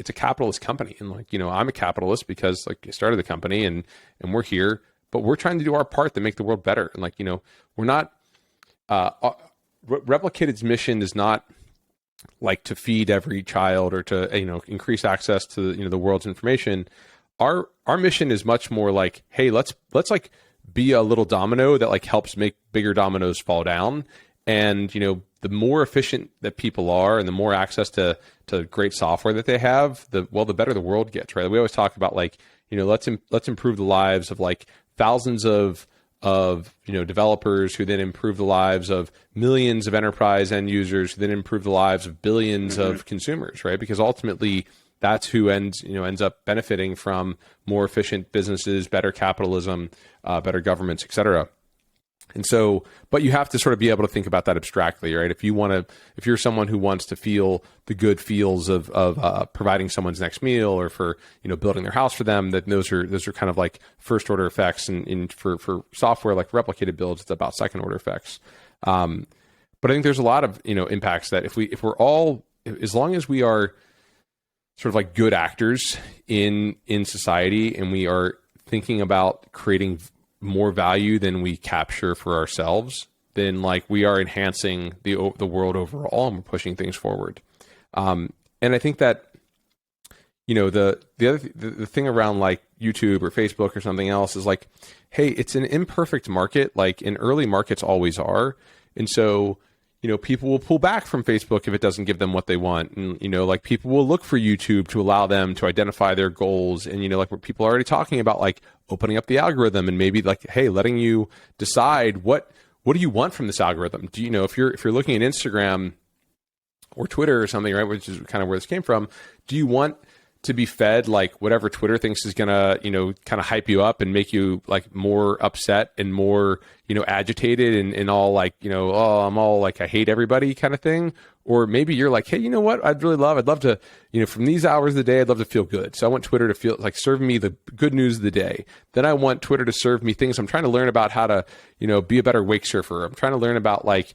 a capitalist company. And like, I'm a capitalist because like I started the company and we're here, but we're trying to do our part to make the world better. And like, we're not, Replicated's mission is not like to feed every child or to, increase access to, the world's information. Our mission is much more like, hey, let's like be a little domino that like helps make bigger dominoes fall down. And, the more efficient that people are and the more access to great software that they have, the better the world gets, right? We always talk about like, let's improve the lives of like thousands of developers who then improve the lives of millions of enterprise end users who then improve the lives of billions of consumers, right? Because ultimately that's who ends up benefiting from more efficient businesses, better capitalism, better governments, et cetera. And so, but you have to sort of be able to think about that abstractly, right? If you're someone who wants to feel the good feels of providing someone's next meal or for, building their house for them, that those are kind of like first order effects. And for software like replicated builds, it's about second order effects. But I think there's a lot of, impacts that if we're all, as long as we are sort of like good actors in society and we are thinking about creating more value than we capture for ourselves, then like we are enhancing the world overall and we're pushing things forward. And I think that, the thing around like YouTube or Facebook or something else is like, hey, it's an imperfect market, like in early markets always are. And so, people will pull back from Facebook if it doesn't give them what they want. And, like people will look for YouTube to allow them to identify their goals. And, like what people are already talking about, like opening up the algorithm and maybe like, hey, letting you decide what do you want from this algorithm? Do if you're looking at Instagram or Twitter or something, right, which is kind of where this came from, do you want to be fed like whatever Twitter thinks is gonna, kind of hype you up and make you like more upset and more, agitated and all like, oh, I'm all like, I hate everybody kind of thing? Or maybe you're like, hey, you know what? I'd love to, from these hours of the day, I'd love to feel good. So I want Twitter to feel like serve me the good news of the day. Then I want Twitter to serve me things. I'm trying to learn about how to, be a better wake surfer. I'm trying to learn about like,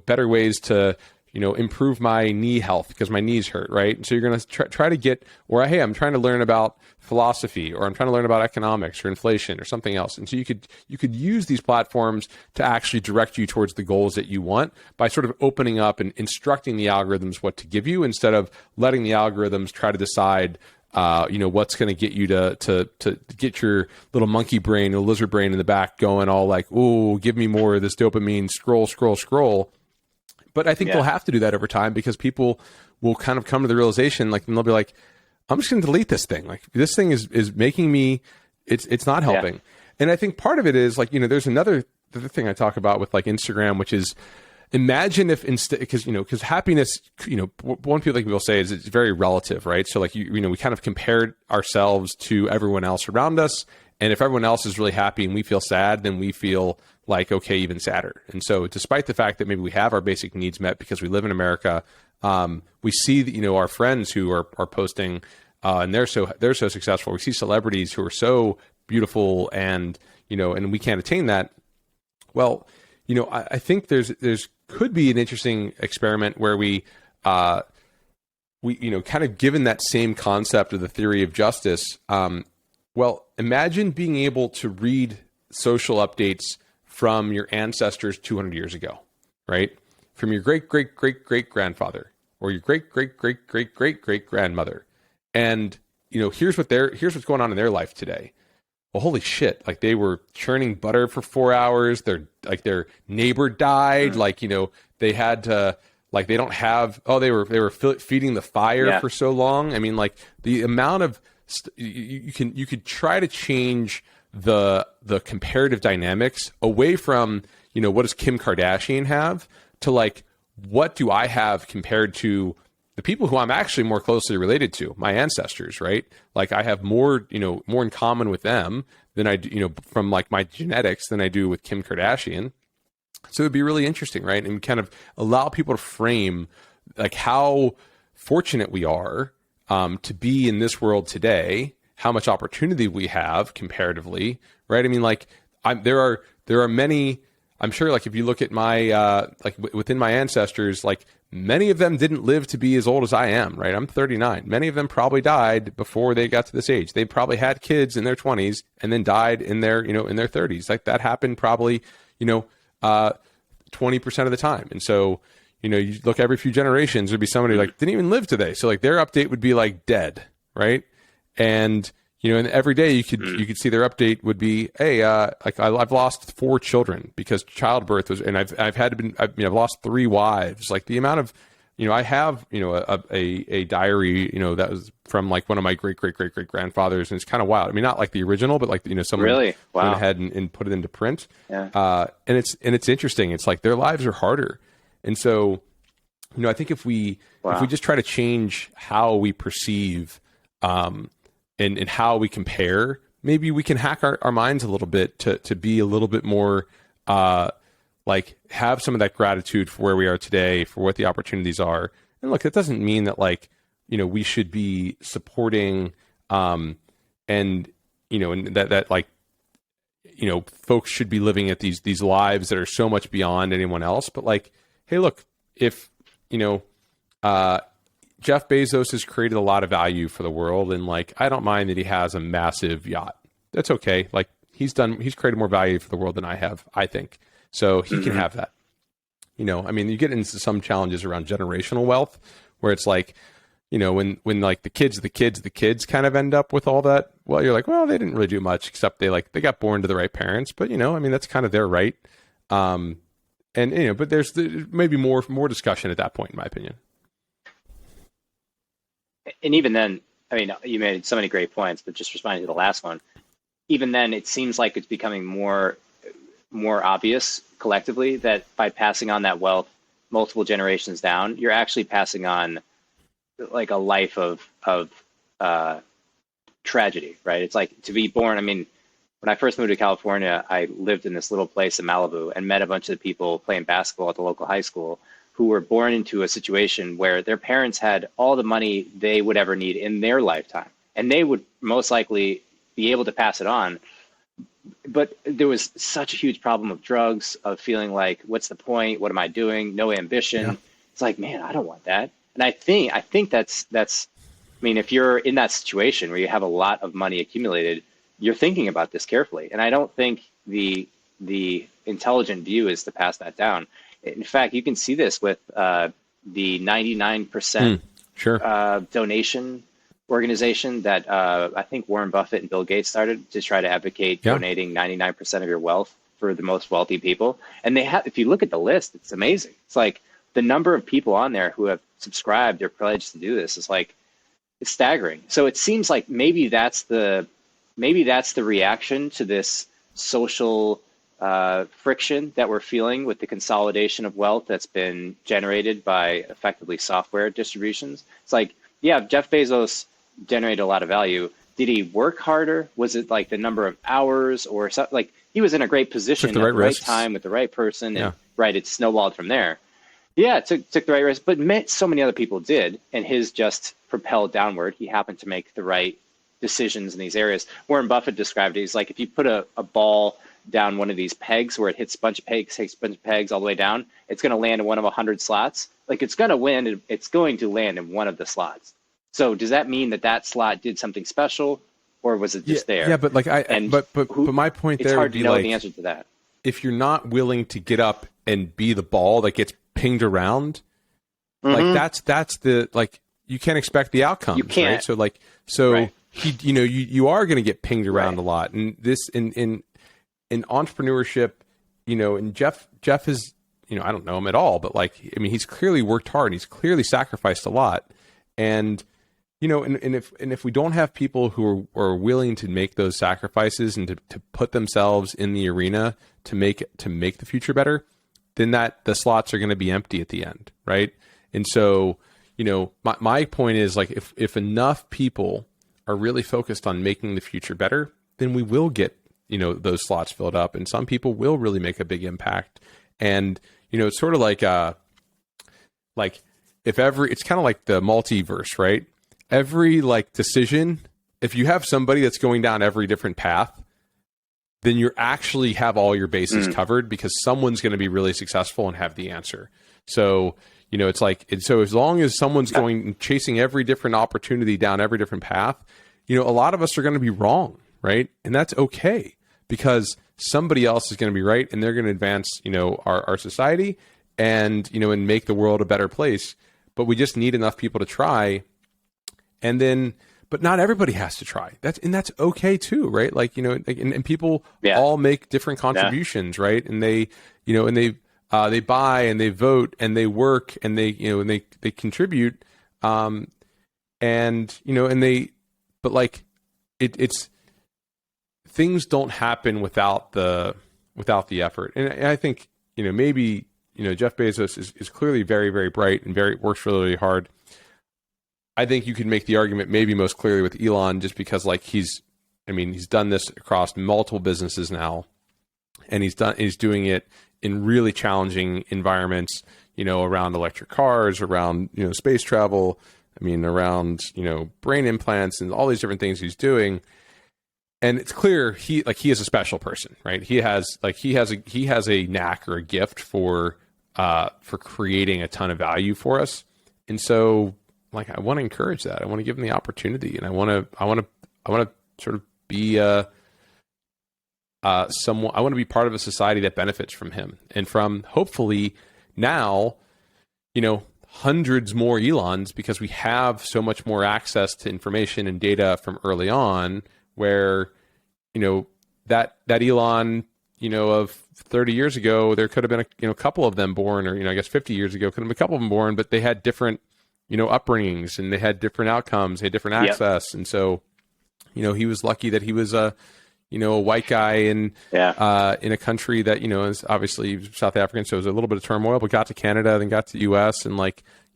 better ways to improve my knee health because my knees hurt, right? And so you're going to try to get, or hey, I'm trying to learn about philosophy, or I'm trying to learn about economics or inflation or something else. And so you could use these platforms to actually direct you towards the goals that you want by sort of opening up and instructing the algorithms what to give you, instead of letting the algorithms try to decide what's going to get you to get your little monkey brain or lizard brain in the back going all like, oh, give me more of this dopamine, scroll. But I think they'll have to do that over time, because people will kind of come to the realization, like, and they'll be like, I'm just going to delete this thing. Like, this thing is making me, it's not helping. Yeah. And I think part of it is like, there's the other thing I talk about with like Instagram, which is, imagine if instead, because happiness, one people will say is it's very relative, right? So like, we kind of compared ourselves to everyone else around us. And if everyone else is really happy and we feel sad, then we feel like, okay, even sadder. And so despite the fact that maybe we have our basic needs met because we live in America, we see that, our friends who are posting, and they're so successful. We see celebrities who are so beautiful and we can't attain that. Well, I think there's could be an interesting experiment where we kind of given that same concept of the theory of justice. Well, imagine being able to read social updates from your ancestors 200 years ago, right? From your great-great-great-great-grandfather, or your great-great-great-great-great-grandmother. And, here's what's going on in their life today. Well, holy shit, like they were churning butter for 4 hours. Their neighbor died. Like, they had to, like, they don't have, they were feeding the fire for so long. I mean, like the amount of, you could try to change the comparative dynamics away from, what does Kim Kardashian have, to like, what do I have compared to the people who I'm actually more closely related to, my ancestors, right? Like I have more in common with them than I do, from like my genetics than I do with Kim Kardashian. So it'd be really interesting, right? And kind of allow people to frame like how fortunate we are to be in this world today, how much opportunity we have comparatively, right? I mean, like there are many, I'm sure, like if you look at my, within my ancestors, like many of them didn't live to be as old as I am, right? I'm 39. Many of them probably died before they got to this age. They probably had kids in their 20s and then died in their, in their 30s. Like that happened probably, 20% of the time. And so, you look every few generations, there'd be somebody like didn't even live today. So like their update would be like dead, right? And and every day you could see their update would be, hey, like I've lost 4 children because childbirth was, and I've lost 3 wives. Like the amount of, I have, a diary, that was from like one of my great grandfathers, and it's kind of wild. I mean, not like the original, but like someone really? Wow. went ahead and put it into print. Yeah. And it's interesting. It's like their lives are harder, and so, I think if we just try to change how we perceive, and how we compare, maybe we can hack our minds a little bit to be a little bit more like have some of that gratitude for where we are today, for what the opportunities are. And look, that doesn't mean that like, we should be supporting and that like, folks should be living at these lives that are so much beyond anyone else. But like, hey, look, if, Jeff Bezos has created a lot of value for the world, and like I don't mind that he has a massive yacht. That's okay. Like he's created more value for the world than I have, I think. So he can have that. I mean, you get into some challenges around generational wealth where it's like, when like the kids kind of end up with all that. Well, you're like, well, they didn't really do much except they got born to the right parents, but I mean, that's kind of their right. And but there's maybe more discussion at that point, in my opinion. And even then, I mean, you made so many great points, but just responding to the last one, even then it seems like it's becoming more obvious collectively that by passing on that wealth multiple generations down, you're actually passing on like a life of tragedy, right? It's like to be born. I mean, when I first moved to California, I lived in this little place in Malibu and met a bunch of the people playing basketball at the local high school who were born into a situation where their parents had all the money they would ever need in their lifetime, and they would most likely be able to pass it on. But there was such a huge problem of drugs, of feeling like, what's the point? What am I doing? No ambition. Yeah. It's like, man, I don't want that. And I think that's, I mean, if you're in that situation where you have a lot of money accumulated, you're thinking about this carefully. And I don't think the intelligent view is to pass that down. In fact, you can see this with the 99% donation organization that I think Warren Buffett and Bill Gates started to try to advocate donating 99% of your wealth for the most wealthy people. And they have, if you look at the list, it's amazing. It's like the number of people on there who have subscribed or pledged to do this is like, it's staggering. So it seems like maybe that's the reaction to this social friction that we're feeling with the consolidation of wealth that's been generated by effectively software distributions. It's like, yeah, Jeff Bezos generated a lot of value. Did he work harder? Was it like the number of hours or something? Like he was in a great position at the right time with the right person, and it snowballed from there. Yeah, it took the right risk, but so many other people did, and his just propelled downward. He happened to make the right decisions in these areas. Warren Buffett described it. He's like, if you put a ball down one of these pegs where it hits a bunch of pegs, takes a bunch of pegs all the way down, it's going to land in one of 100 slots. Like it's going to win, it's going to land in one of the slots. So does that mean that slot did something special, or was it just there? Yeah, but like but my point there would be it's hard to know like, the answer to that. If you're not willing to get up and be the ball that gets pinged around, like that's the, like, you can't expect the outcomes. You can't. Right? You are going to get pinged around a lot, and this in entrepreneurship, and Jeff is, I don't know him at all, but like, I mean, he's clearly worked hard, and he's clearly sacrificed a lot, and if we don't have people who are willing to make those sacrifices and to put themselves in the arena to make the future better, then the slots are going to be empty at the end, right? And so, my point is, like, if enough people are really focused on making the future better, then we will get, those slots filled up, and some people will really make a big impact. And, it's sort of like it's kind of like the multiverse, right? Every decision, if you have somebody that's going down every different path, then you actually have all your bases covered, because someone's going to be really successful and have the answer. So, so as long as someone's going and chasing every different opportunity down every different path, a lot of us are going to be wrong, right? And that's okay, because somebody else is going to be right, and they're going to advance, our society and, and make the world a better place. But we just need enough people to try. And then, but not everybody has to try. That's okay too, right? Like, and people all make different contributions, right? And they, they buy and they vote and they work and they, and they contribute, but it's things don't happen without the effort. And I think, maybe, Jeff Bezos is clearly very, very bright and works really, really hard. I think you could make the argument maybe most clearly with Elon, just because he's done this across multiple businesses now, and he's doing it in really challenging environments, around electric cars, around, space travel, around, brain implants and all these different things he's doing. And it's clear he is a special person, right? He has a knack or a gift for creating a ton of value for us. And so, I want to encourage that. I want to give him the opportunity, and I want to sort of be someone. I want to be part of a society that benefits from him, and from, hopefully now, hundreds more Elons, because we have so much more access to information and data from early on, where that Elon of 30 years ago, there could have been a couple of them born, or I guess 50 years ago could have been a couple of them born, but they had different upbringings, and they had different outcomes, they had different access. And so, he was lucky that he was a white guy in a country that, is obviously South African. So it was a little bit of turmoil, but got to Canada, then got to the US, and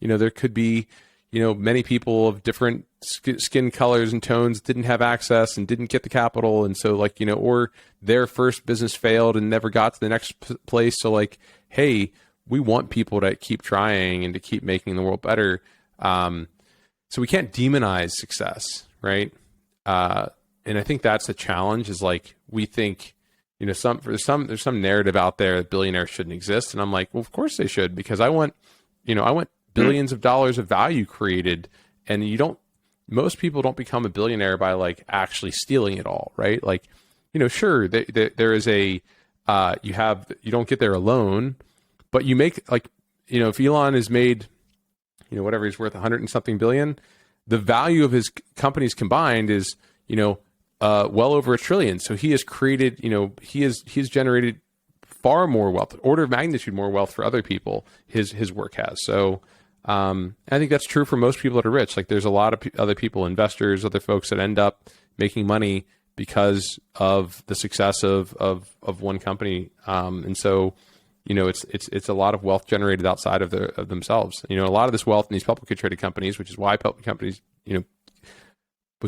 there could be, many people of different skin colors and tones didn't have access and didn't get the capital. And so or their first business failed and never got to the next place. So hey, we want people to keep trying and to keep making the world better. So we can't demonize success, right? And I think that's the challenge, is we think, there's some narrative out there that billionaires shouldn't exist. And I'm like, well, of course they should, because I want billions of dollars of value created, and most people don't become a billionaire by like actually stealing it all, right? Like, sure, there is a, you don't get there alone, but you make like, if Elon has made, whatever he's worth, 100 and something billion, the value of his companies combined is, well over $1 trillion. So he has created, he has generated far more wealth, order of magnitude more wealth for other people. His work has. So I think that's true for most people that are rich. Like there's a lot of other people, investors, other folks that end up making money because of the success of one company. And so, it's a lot of wealth generated outside of themselves. A lot of this wealth in these publicly traded companies, which is why public companies,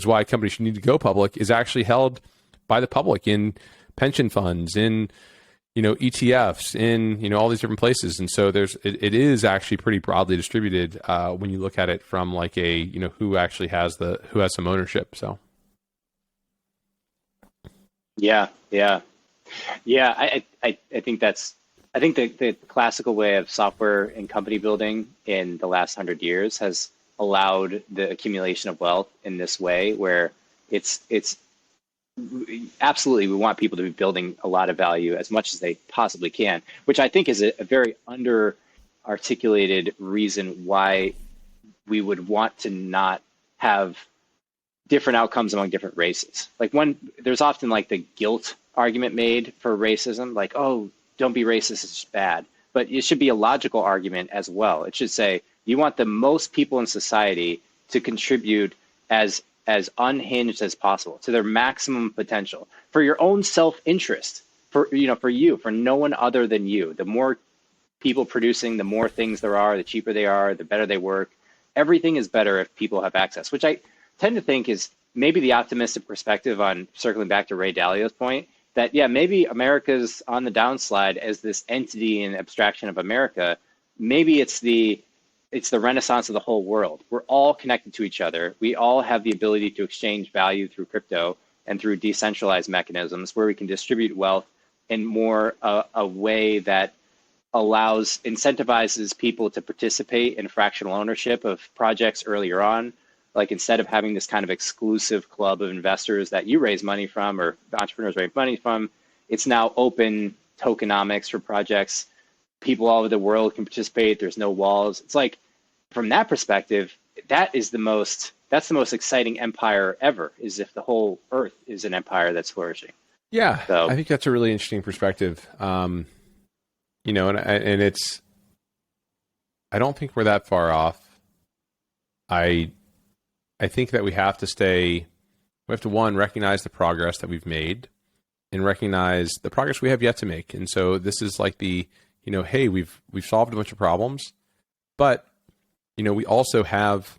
why companies should need to go public, is actually held by the public in pension funds, in ETFs, in all these different places. And so it is actually pretty broadly distributed when you look at it from like a who actually has some ownership. So yeah. I think the classical way of software and company building in the last 100 years has allowed the accumulation of wealth in this way, where it's absolutely, we want people to be building a lot of value as much as they possibly can, which I think is a very under articulated reason why we would want to not have different outcomes among different races. Like there's often like the guilt argument made for racism, like, oh, don't be racist, it's bad. But it should be a logical argument as well. It should say, you want the most people in society to contribute as unhinged as possible to their maximum potential for your own self-interest, for no one other than you. The more people producing, the more things there are, the cheaper they are, the better they work. Everything is better if people have access, which I tend to think is maybe the optimistic perspective on circling back to Ray Dalio's point, that, yeah, maybe America's on the downslide as this entity and abstraction of America. Maybe it's the renaissance of the whole world. We're all connected to each other. We all have the ability to exchange value through crypto and through decentralized mechanisms where we can distribute wealth in more a way that incentivizes people to participate in fractional ownership of projects earlier on. Like instead of having this kind of exclusive club of investors that you raise money from or entrepreneurs raise money from, it's now open tokenomics for projects. People all over the world can participate. There's no walls. It's like, from that perspective, that's the most exciting empire ever, is if the whole earth is an empire that's flourishing. Yeah, so I think that's a really interesting perspective. And it's, I don't think we're that far off. I think that we have to recognize the progress that we've made and recognize the progress we have yet to make. And so this is like hey, we've solved a bunch of problems, but we also have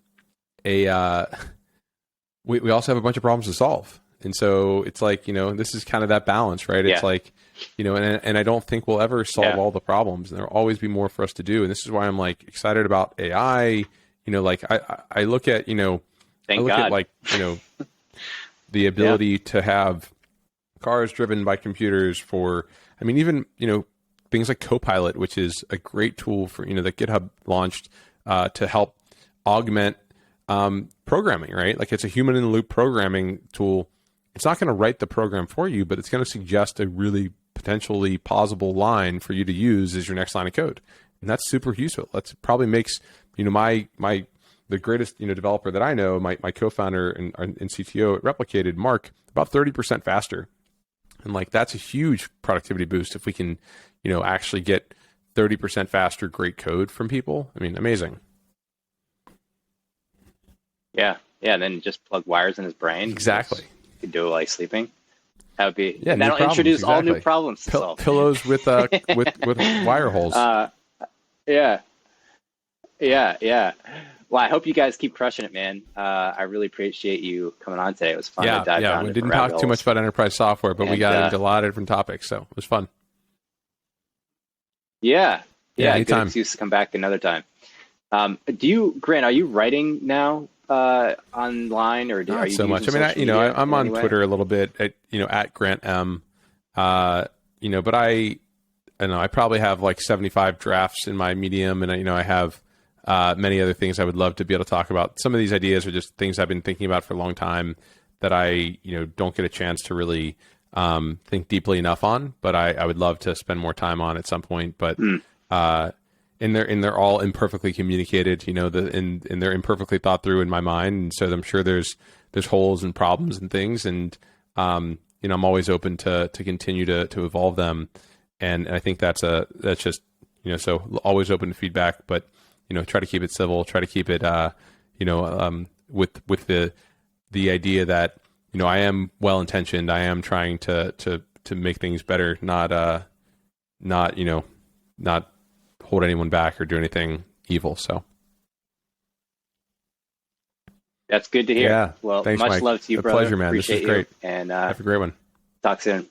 we also have a bunch of problems to solve. And so it's like, this is kind of that balance, right? It's like, and I don't think we'll ever solve all the problems, and there'll always be more for us to do. And this is why I'm like excited about AI. I look at, Thank God. The ability to have cars driven by computers even things like Copilot, which is a great tool for, that GitHub launched to help augment programming, right? Like it's a human in the loop programming tool. It's not going to write the program for you, but it's going to suggest a really potentially plausible line for you to use as your next line of code. And that's super useful. That probably makes, the greatest, developer that I know, my co-founder and CTO at Replicated, Mark, about 30% faster. And like, that's a huge productivity boost if we can, actually get 30% faster, great code from people. I mean, amazing. Yeah. And then just plug wires in his brain. Exactly. You can do it while he's sleeping. That would be, and that'll introduce all new problems to solve. Pillows with wire holes. Yeah. Well, I hope you guys keep crushing it, man. I really appreciate you coming on today. It was fun to dive down. We didn't talk too much about enterprise software, but we got into a lot of different topics, so it was fun. Yeah, good excuse to come back another time. Grant, are you writing now online, or are you so much? I mean, I'm on Twitter a little bit at Grant M. But I probably have like 75 drafts in my Medium, and I have many other things I would love to be able to talk about. Some of these ideas are just things I've been thinking about for a long time that I, don't get a chance to really think deeply enough on, but I would love to spend more time on at some point. But and they're all imperfectly communicated, and they're imperfectly thought through in my mind, and so I'm sure there's holes and problems and things, and I'm always open to continue to evolve them, and I think that's just so always open to feedback, but try to keep it civil, try to keep it with the idea that I am well intentioned, I am trying to make things better, not hold anyone back or do anything evil. So that's good to hear. Yeah. Well, thanks, much Mike. love to you, a brother. pleasure, man. Appreciate this is great. You, and have a great one. Talk soon.